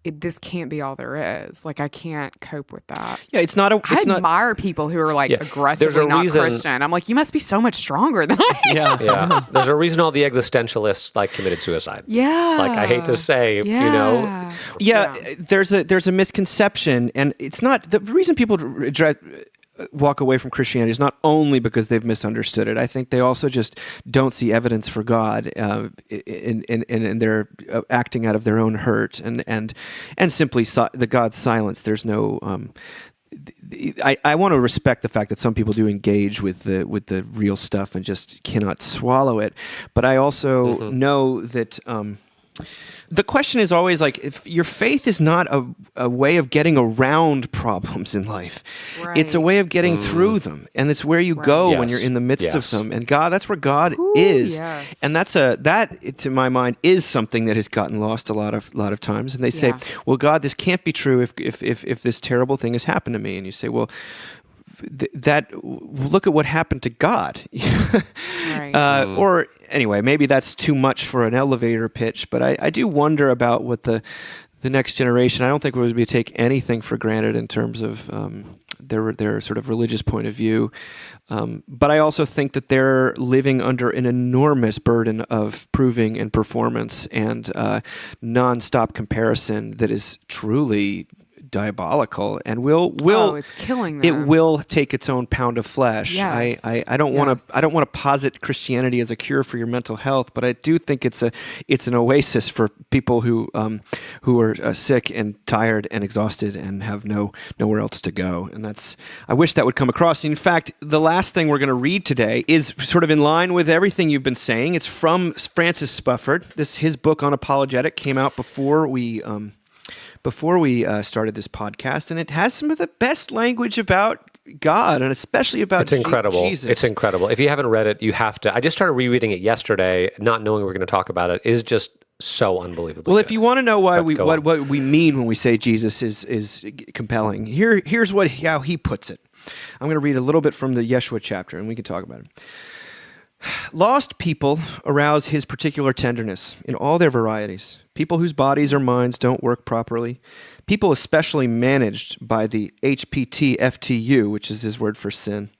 S4: this can't be all there is. Like I can't cope with that.
S1: Yeah, it's not.
S4: I admire people who are like aggressively not Christian. I'm like, you must be so much stronger than I am.
S1: Yeah.
S3: Yeah. There's a reason all the existentialists committed suicide.
S4: Yeah.
S3: Like I hate to say,
S1: Yeah, there's a misconception, and it's not the reason people walk away from Christianity is not only because they've misunderstood it. I think they also just don't see evidence for God, and they're acting out of their own hurt and simply the God's silence. There's no. I want to respect the fact that some people do engage with the real stuff and just cannot swallow it, but I also know that. The question is always like, if your faith is not a way of getting around problems in life, it's a way of getting through them, and it's where you go when you're in the midst of them. And God, that's where God is, and that to my mind is something that has gotten lost a lot of times. And they say, well, God, this can't be true if this terrible thing has happened to me. And you say, well. Look at what happened to God. Or anyway, maybe that's too much for an elevator pitch, but I do wonder about what the next generation. I don't think we would take anything for granted in terms of their sort of religious point of view, but I also think that they're living under an enormous burden of proving and performance and nonstop comparison that is truly diabolical and
S4: it's killing them.
S1: It will take its own pound of flesh.
S4: Yes.
S1: I don't want to posit Christianity as a cure for your mental health, but I do think it's an oasis for people who are sick and tired and exhausted and have nowhere else to go. And I wish that would come across. In fact, the last thing we're going to read today is sort of in line with everything you've been saying. It's from Francis Spufford. His book on apologetic came out before we started this podcast, and it has some of the best language about God, and especially about Jesus.
S3: It's incredible. If you haven't read it, you have to. I just started rereading it yesterday, not knowing we were going to talk about it. It is just so unbelievably good.
S1: If you want to know what we mean when we say Jesus is compelling, here's how he puts it. I'm going to read a little bit from the Yeshua chapter, and we can talk about it. Lost people arouse his particular tenderness in all their varieties. People whose bodies or minds don't work properly. People especially managed by the HPT-FTU, which is his word for sin.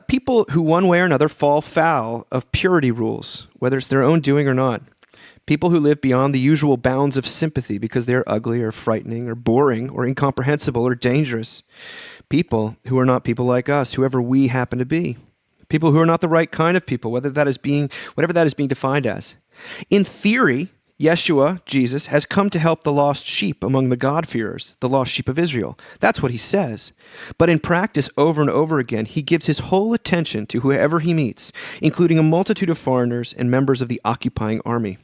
S1: People who one way or another fall foul of purity rules, whether it's their own doing or not. People who live beyond the usual bounds of sympathy because they're ugly or frightening or boring or incomprehensible or dangerous. People who are not people like us, whoever we happen to be. People who are not the right kind of people, whatever that is being defined as. In theory, Yeshua, Jesus, has come to help the lost sheep among the God-fearers, the lost sheep of Israel. That's what he says. But in practice, over and over again, he gives his whole attention to whoever he meets, including a multitude of foreigners and members of the occupying army.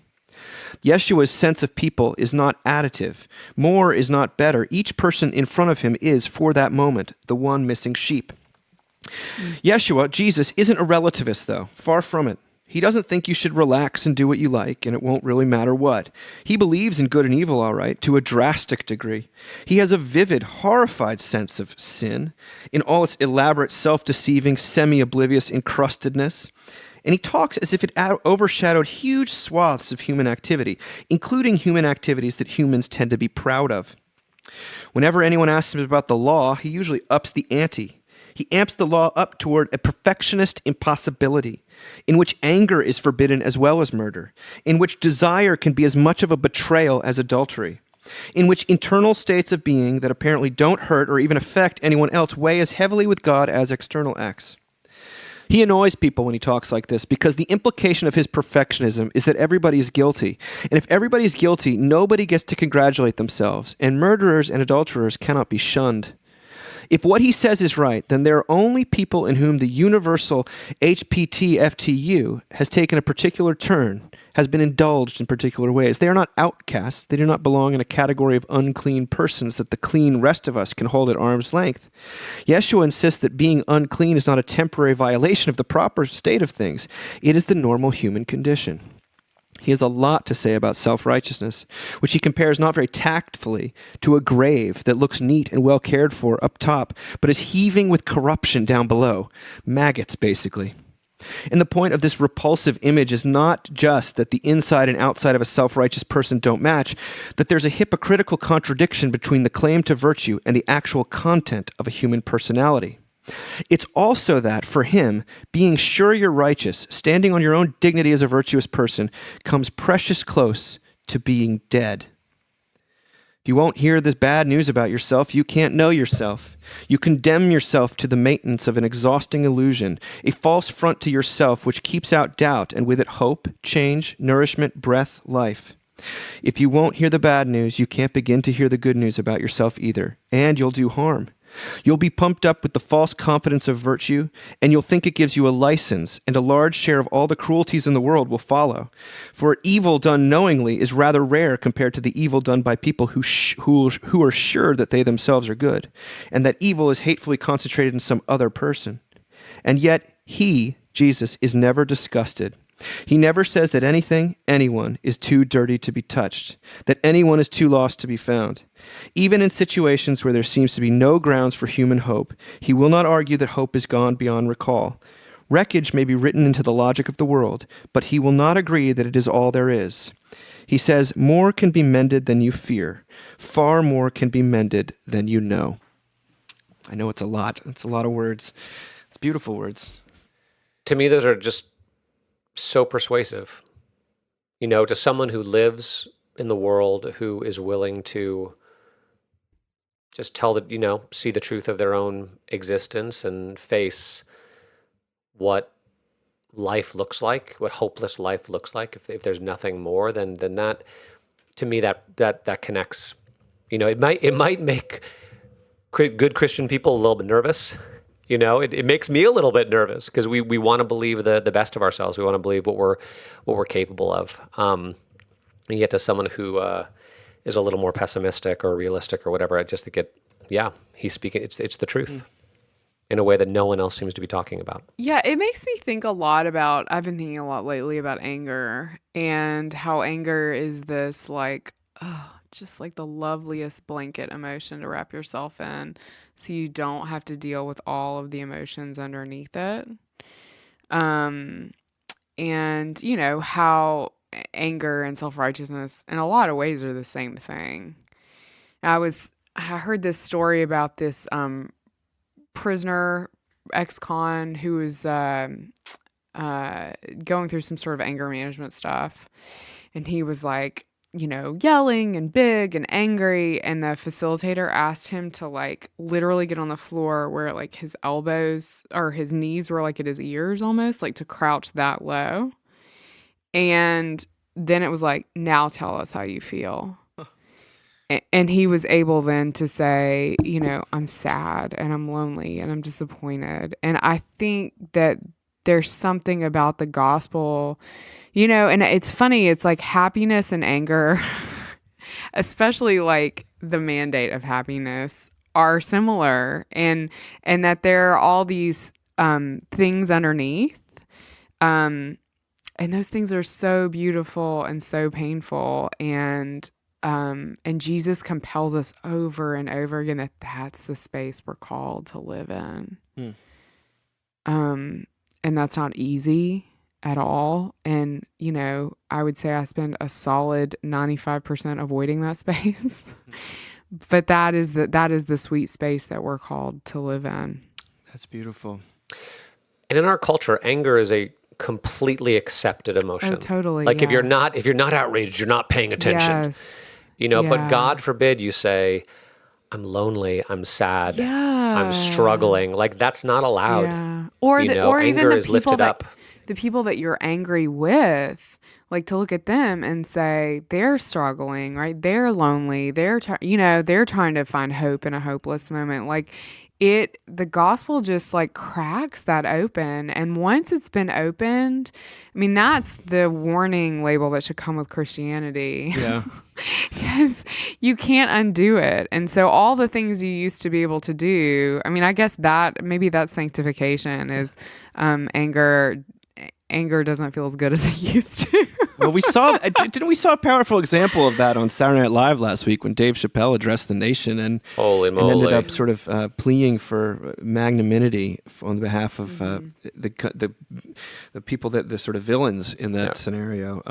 S1: Yeshua's sense of people is not additive. More is not better. Each person in front of him is, for that moment, the one missing sheep. Yeshua, Jesus, isn't a relativist, though. Far from it. He doesn't think you should relax and do what you like, and it won't really matter what. He believes in good and evil, all right, to a drastic degree. He has a vivid, horrified sense of sin in all its elaborate, self-deceiving, semi-oblivious encrustedness. And he talks as if it overshadowed huge swaths of human activity, including human activities that humans tend to be proud of. Whenever anyone asks him about the law, he usually ups the ante. He amps the law up toward a perfectionist impossibility, in which anger is forbidden as well as murder, in which desire can be as much of a betrayal as adultery, in which internal states of being that apparently don't hurt or even affect anyone else weigh as heavily with God as external acts. He annoys people when he talks like this because the implication of his perfectionism is that everybody is guilty. And if everybody is guilty, nobody gets to congratulate themselves, and murderers and adulterers cannot be shunned. If what he says is right, then there are only people in whom the universal HPT-FTU has taken a particular turn, has been indulged in particular ways. They are not outcasts. They do not belong in a category of unclean persons that the clean rest of us can hold at arm's length. Yeshua insists that being unclean is not a temporary violation of the proper state of things. It is the normal human condition. He has a lot to say about self-righteousness, which he compares not very tactfully to a grave that looks neat and well cared for up top, but is heaving with corruption down below. Maggots, basically. And the point of this repulsive image is not just that the inside and outside of a self-righteous person don't match, that there's a hypocritical contradiction between the claim to virtue and the actual content of a human personality. It's also that, for him, being sure you're righteous, standing on your own dignity as a virtuous person, comes precious close to being dead. If you won't hear this bad news about yourself, you can't know yourself. You condemn yourself to the maintenance of an exhausting illusion, a false front to yourself which keeps out doubt, and with it hope, change, nourishment, breath, life. If you won't hear the bad news, you can't begin to hear the good news about yourself either, and you'll do harm. You'll be pumped up with the false confidence of virtue, and you'll think it gives you a license, and a large share of all the cruelties in the world will follow. For evil done knowingly is rather rare compared to the evil done by people who are sure that they themselves are good, and that evil is hatefully concentrated in some other person. And yet he, Jesus, is never disgusted. He never says that anyone is too dirty to be touched, that anyone is too lost to be found. Even in situations where there seems to be no grounds for human hope, he will not argue that hope is gone beyond recall. Wreckage may be written into the logic of the world, but he will not agree that it is all there is. He says, more can be mended than you fear. Far more can be mended than you know. I know it's a lot. It's a lot of words. It's beautiful words.
S3: To me, those are just so persuasive, to someone who lives in the world, who is willing to just tell see the truth of their own existence and face what life looks like, what hopeless life looks like. If there's nothing more than that, to me, that connects. It might make good Christian people a little bit nervous. It makes me a little bit nervous because we want to believe the best of ourselves. We want to believe what we're capable of. And yet to someone who is a little more pessimistic or realistic or whatever, I just think he's speaking. It's the truth in a way that no one else seems to be talking about.
S4: Yeah, it makes me think a lot about. I've been thinking a lot lately about anger and how anger is this just like the loveliest blanket emotion to wrap yourself in, so you don't have to deal with all of the emotions underneath it. And how anger and self-righteousness in a lot of ways are the same thing. I heard this story about this prisoner ex-con who was going through some sort of anger management stuff, and he was yelling and big and angry, and the facilitator asked him to literally get on the floor where his elbows or his knees were at his ears, almost to crouch that low. And then it was now tell us how you feel. And he was able then to say, I'm sad and I'm lonely and I'm disappointed. And I think that there's something about the gospel, And it's funny, it's like happiness and anger, especially like the mandate of happiness, are similar, and that there are all these things underneath, and those things are so beautiful and so painful, and Jesus compels us over and over again that that's the space we're called to live in. And that's not easy at all. And, I would say I spend a solid 95% avoiding that space. But that is the sweet space that we're called to live in.
S1: That's beautiful.
S3: And in our culture, anger is a completely accepted emotion.
S4: Oh, totally.
S3: Like
S4: yeah.
S3: if you're not outraged, you're not paying attention.
S4: Yes.
S3: But God forbid you say, I'm lonely, I'm sad,
S4: Yeah.
S3: I'm struggling. Like, that's not allowed.
S4: Yeah. Or
S3: anger
S4: even the
S3: is
S4: people
S3: lifted
S4: that,
S3: up.
S4: the people that you're angry with, like to look at them and say they're struggling, right? They're lonely. They're trying to find hope in a hopeless moment. Like the gospel just like cracks that open. And once it's been opened, I mean, that's the warning label that should come with Christianity.
S1: Yeah.
S4: Because you can't undo it. And so all the things you used to be able to do, I mean, I guess maybe that's sanctification is anger doesn't feel as good as it used to.
S1: Well, we saw a powerful example of that on Saturday Night Live last week when Dave Chappelle addressed the nation and ended up sort of pleading for magnanimity on behalf of the people that the sort of villains in that scenario.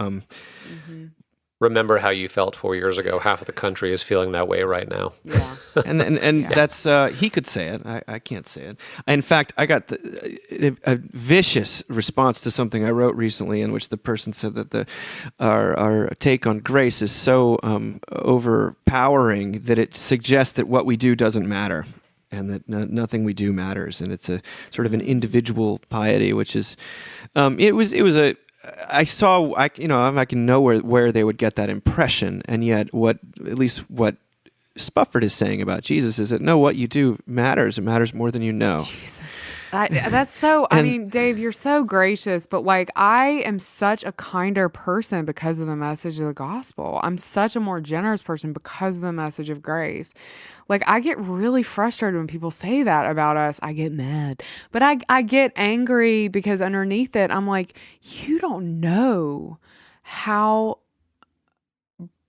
S3: Remember how you felt 4 years ago. Half of the country is feeling that way right now.
S4: Yeah.
S1: And that's he could say it. I can't say it. In fact, I got a vicious response to something I wrote recently, in which the person said that our take on grace is so overpowering that it suggests that what we do doesn't matter, and that nothing we do matters, and it's a sort of an individual piety, which is it was a. I can know where they would get that impression, and yet at least what Spufford is saying about Jesus is that no, what you do matters. It matters more than you know.
S4: Jesus. That's so, I mean, Dave, you're so gracious, but like I am such a kinder person because of the message of the gospel. I'm such a more generous person because of the message of grace. Like I get really frustrated when people say that about us. I get mad, but I get angry because underneath it, I'm like, you don't know how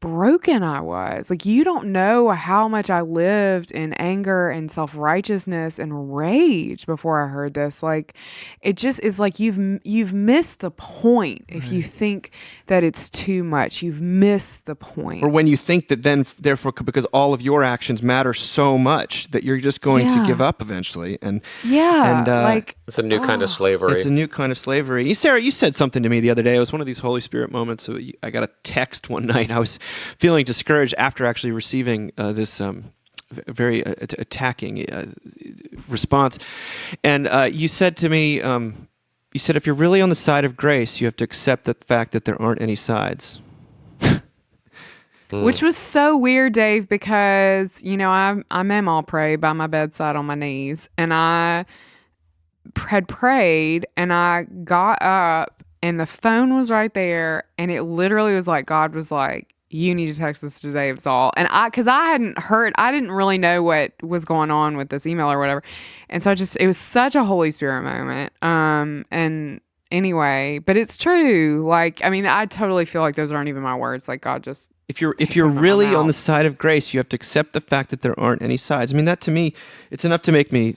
S4: broken I was. Like you don't know how much I lived in anger and self-righteousness and rage before I heard this. Like it just is like you've missed the point if you think that it's too much. You've missed the point.
S1: Or when you think that then therefore because all of your actions matter so much that you're just going to give up eventually. And
S4: like
S3: it's a new kind of slavery.
S1: It's a new kind of slavery. Sarah, you said something to me the other day. It was one of these Holy Spirit moments. I got a text one night. I was feeling discouraged after actually receiving this very attacking response. And you said to me, you said, if you're really on the side of grace, you have to accept the fact that there aren't any sides.
S4: Which was so weird, Dave, because, I'm all pray by my bedside on my knees. And I had prayed and I got up and the phone was right there. And it literally was like, God was like, you need to text this to Dave Saul. And because I didn't really know what was going on with this email or whatever. And so it was such a Holy Spirit moment. And anyway, but it's true. Like, I mean, I totally feel like those aren't even my words. Like God just,
S1: if you're really on the side of grace, you have to accept the fact that there aren't any sides. I mean, that to me, it's enough to make me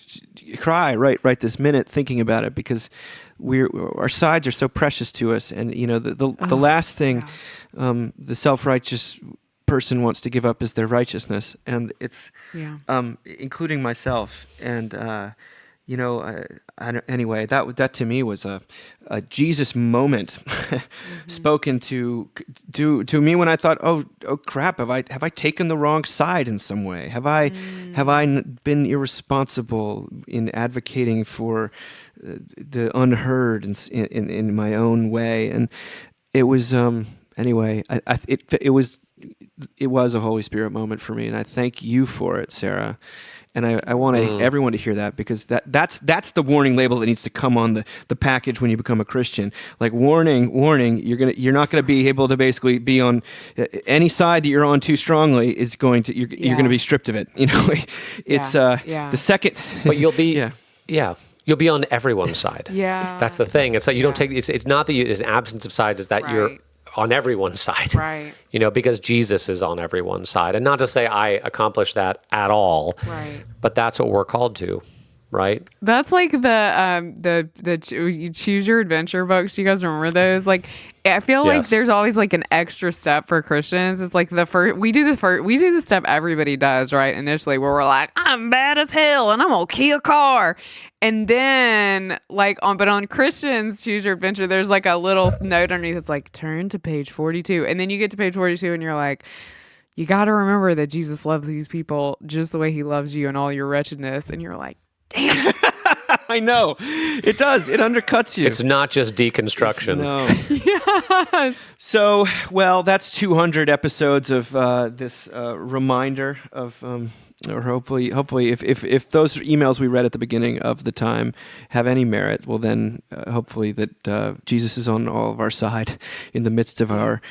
S1: cry right this minute thinking about it, because our sides are so precious to us. And the last thing the self-righteous person wants to give up is their righteousness, and it's including myself. And anyway, that to me was a Jesus moment spoken to me when I thought, oh crap, have I taken the wrong side in some way? Have I been irresponsible in advocating for the unheard in my own way? And it was anyway. It was a Holy Spirit moment for me, and I thank you for it, Sarah. And I want everyone to hear that, because that's the warning label that needs to come on the package when you become a Christian. Like, warning, you're not going to be able to basically be on any side that you're on too strongly is going to you're going to be stripped of it. It's the second.
S3: But you'll be you'll be on everyone's side.
S4: Yeah.
S3: That's the thing. It's like you don't take. It's not that it's an absence of sides. It's that you're on everyone's side.
S4: Right.
S3: Because Jesus is on everyone's side, and not to say I accomplish that at all.
S4: Right.
S3: But that's what we're called to. Right.
S4: That's like the Choose Your Adventure books. Do you guys remember those? Like, I feel like there's always like an extra step for Christians. It's like we do the step everybody does, right? Initially, where we're like, I'm bad as hell and I'm gonna key a car. And then on Christians Choose Your Adventure, there's like a little note underneath that's like, turn to page 42. And then you get to page 42 and you're like, you got to remember that Jesus loves these people just the way he loves you and all your wretchedness. And you're like, damn.
S1: I know. It does. It undercuts you.
S3: It's not just deconstruction.
S1: No.
S4: Yes.
S1: So, well, that's 200 episodes of this reminder of, or hopefully, if those emails we read at the beginning of the time have any merit, well, then hopefully that Jesus is on all of our side in the midst of our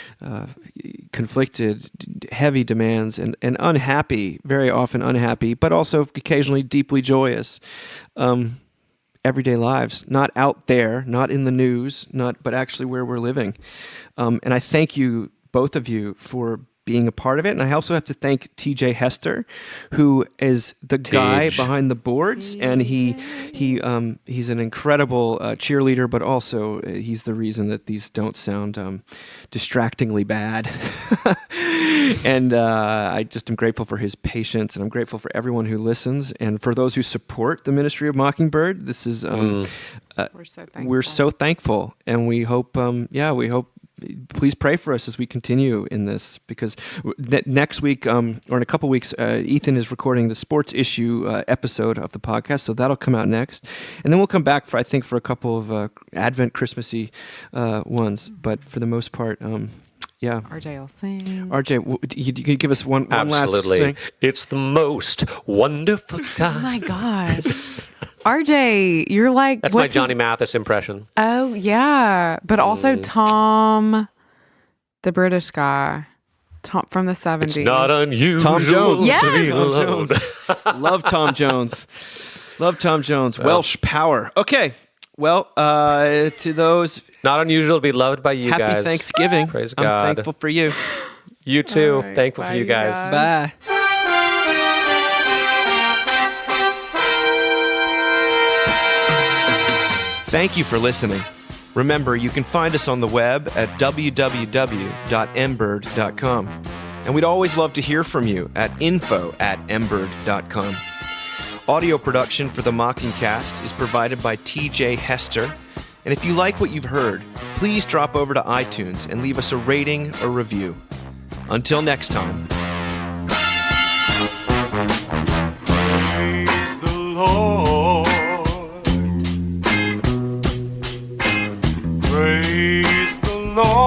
S1: conflicted, heavy demands and unhappy, very often unhappy, but also occasionally deeply joyous everyday lives, not out there, not in the news, but actually where we're living. And I thank you, both of you, for being a part of it. And I also have to thank TJ Hester, who is the guy behind the boards. And he's an incredible cheerleader, but also he's the reason that these don't sound distractingly bad. And I just am grateful for his patience, and I'm grateful for everyone who listens, and for those who support the ministry of Mockingbird. This is we're so thankful, and we hope please pray for us as we continue in this, because next week or in a couple weeks, Ethan is recording the sports issue episode of the podcast, so that'll come out next, and then we'll come back for a couple of Advent Christmassy ones. But for the most part,
S4: RJ will sing.
S1: RJ, you give us one last
S3: Absolutely.
S1: sing?
S3: It's the most wonderful time.
S4: Oh my gosh. RJ, you're like...
S3: That's my Johnny Mathis impression.
S4: Oh, yeah. But also Tom, the British guy. Tom from the 70s.
S3: It's not unusual
S1: Tom Jones.
S4: Yes!
S3: to be alone.
S1: Love Tom Jones. Love Tom Jones. Welsh power. Okay. Well, to those...
S3: Not unusual to be loved by you
S1: Happy
S3: guys.
S1: Thanksgiving.
S3: Praise
S1: I'm
S3: God.
S1: thankful for you.
S3: You too.
S4: All right,
S3: Thankful
S4: bye,
S3: for you
S4: you
S3: guys.
S4: guys.
S1: Bye. Thank you for listening. Remember, you can find us on the web at www.mbird.com. And we'd always love to hear from you at info@mbird.com. Audio production for the Mockingcast is provided by TJ Hester. And if you like what you've heard, please drop over to iTunes and leave us a rating or review. Until next time.
S2: Praise the Lord. Praise the Lord.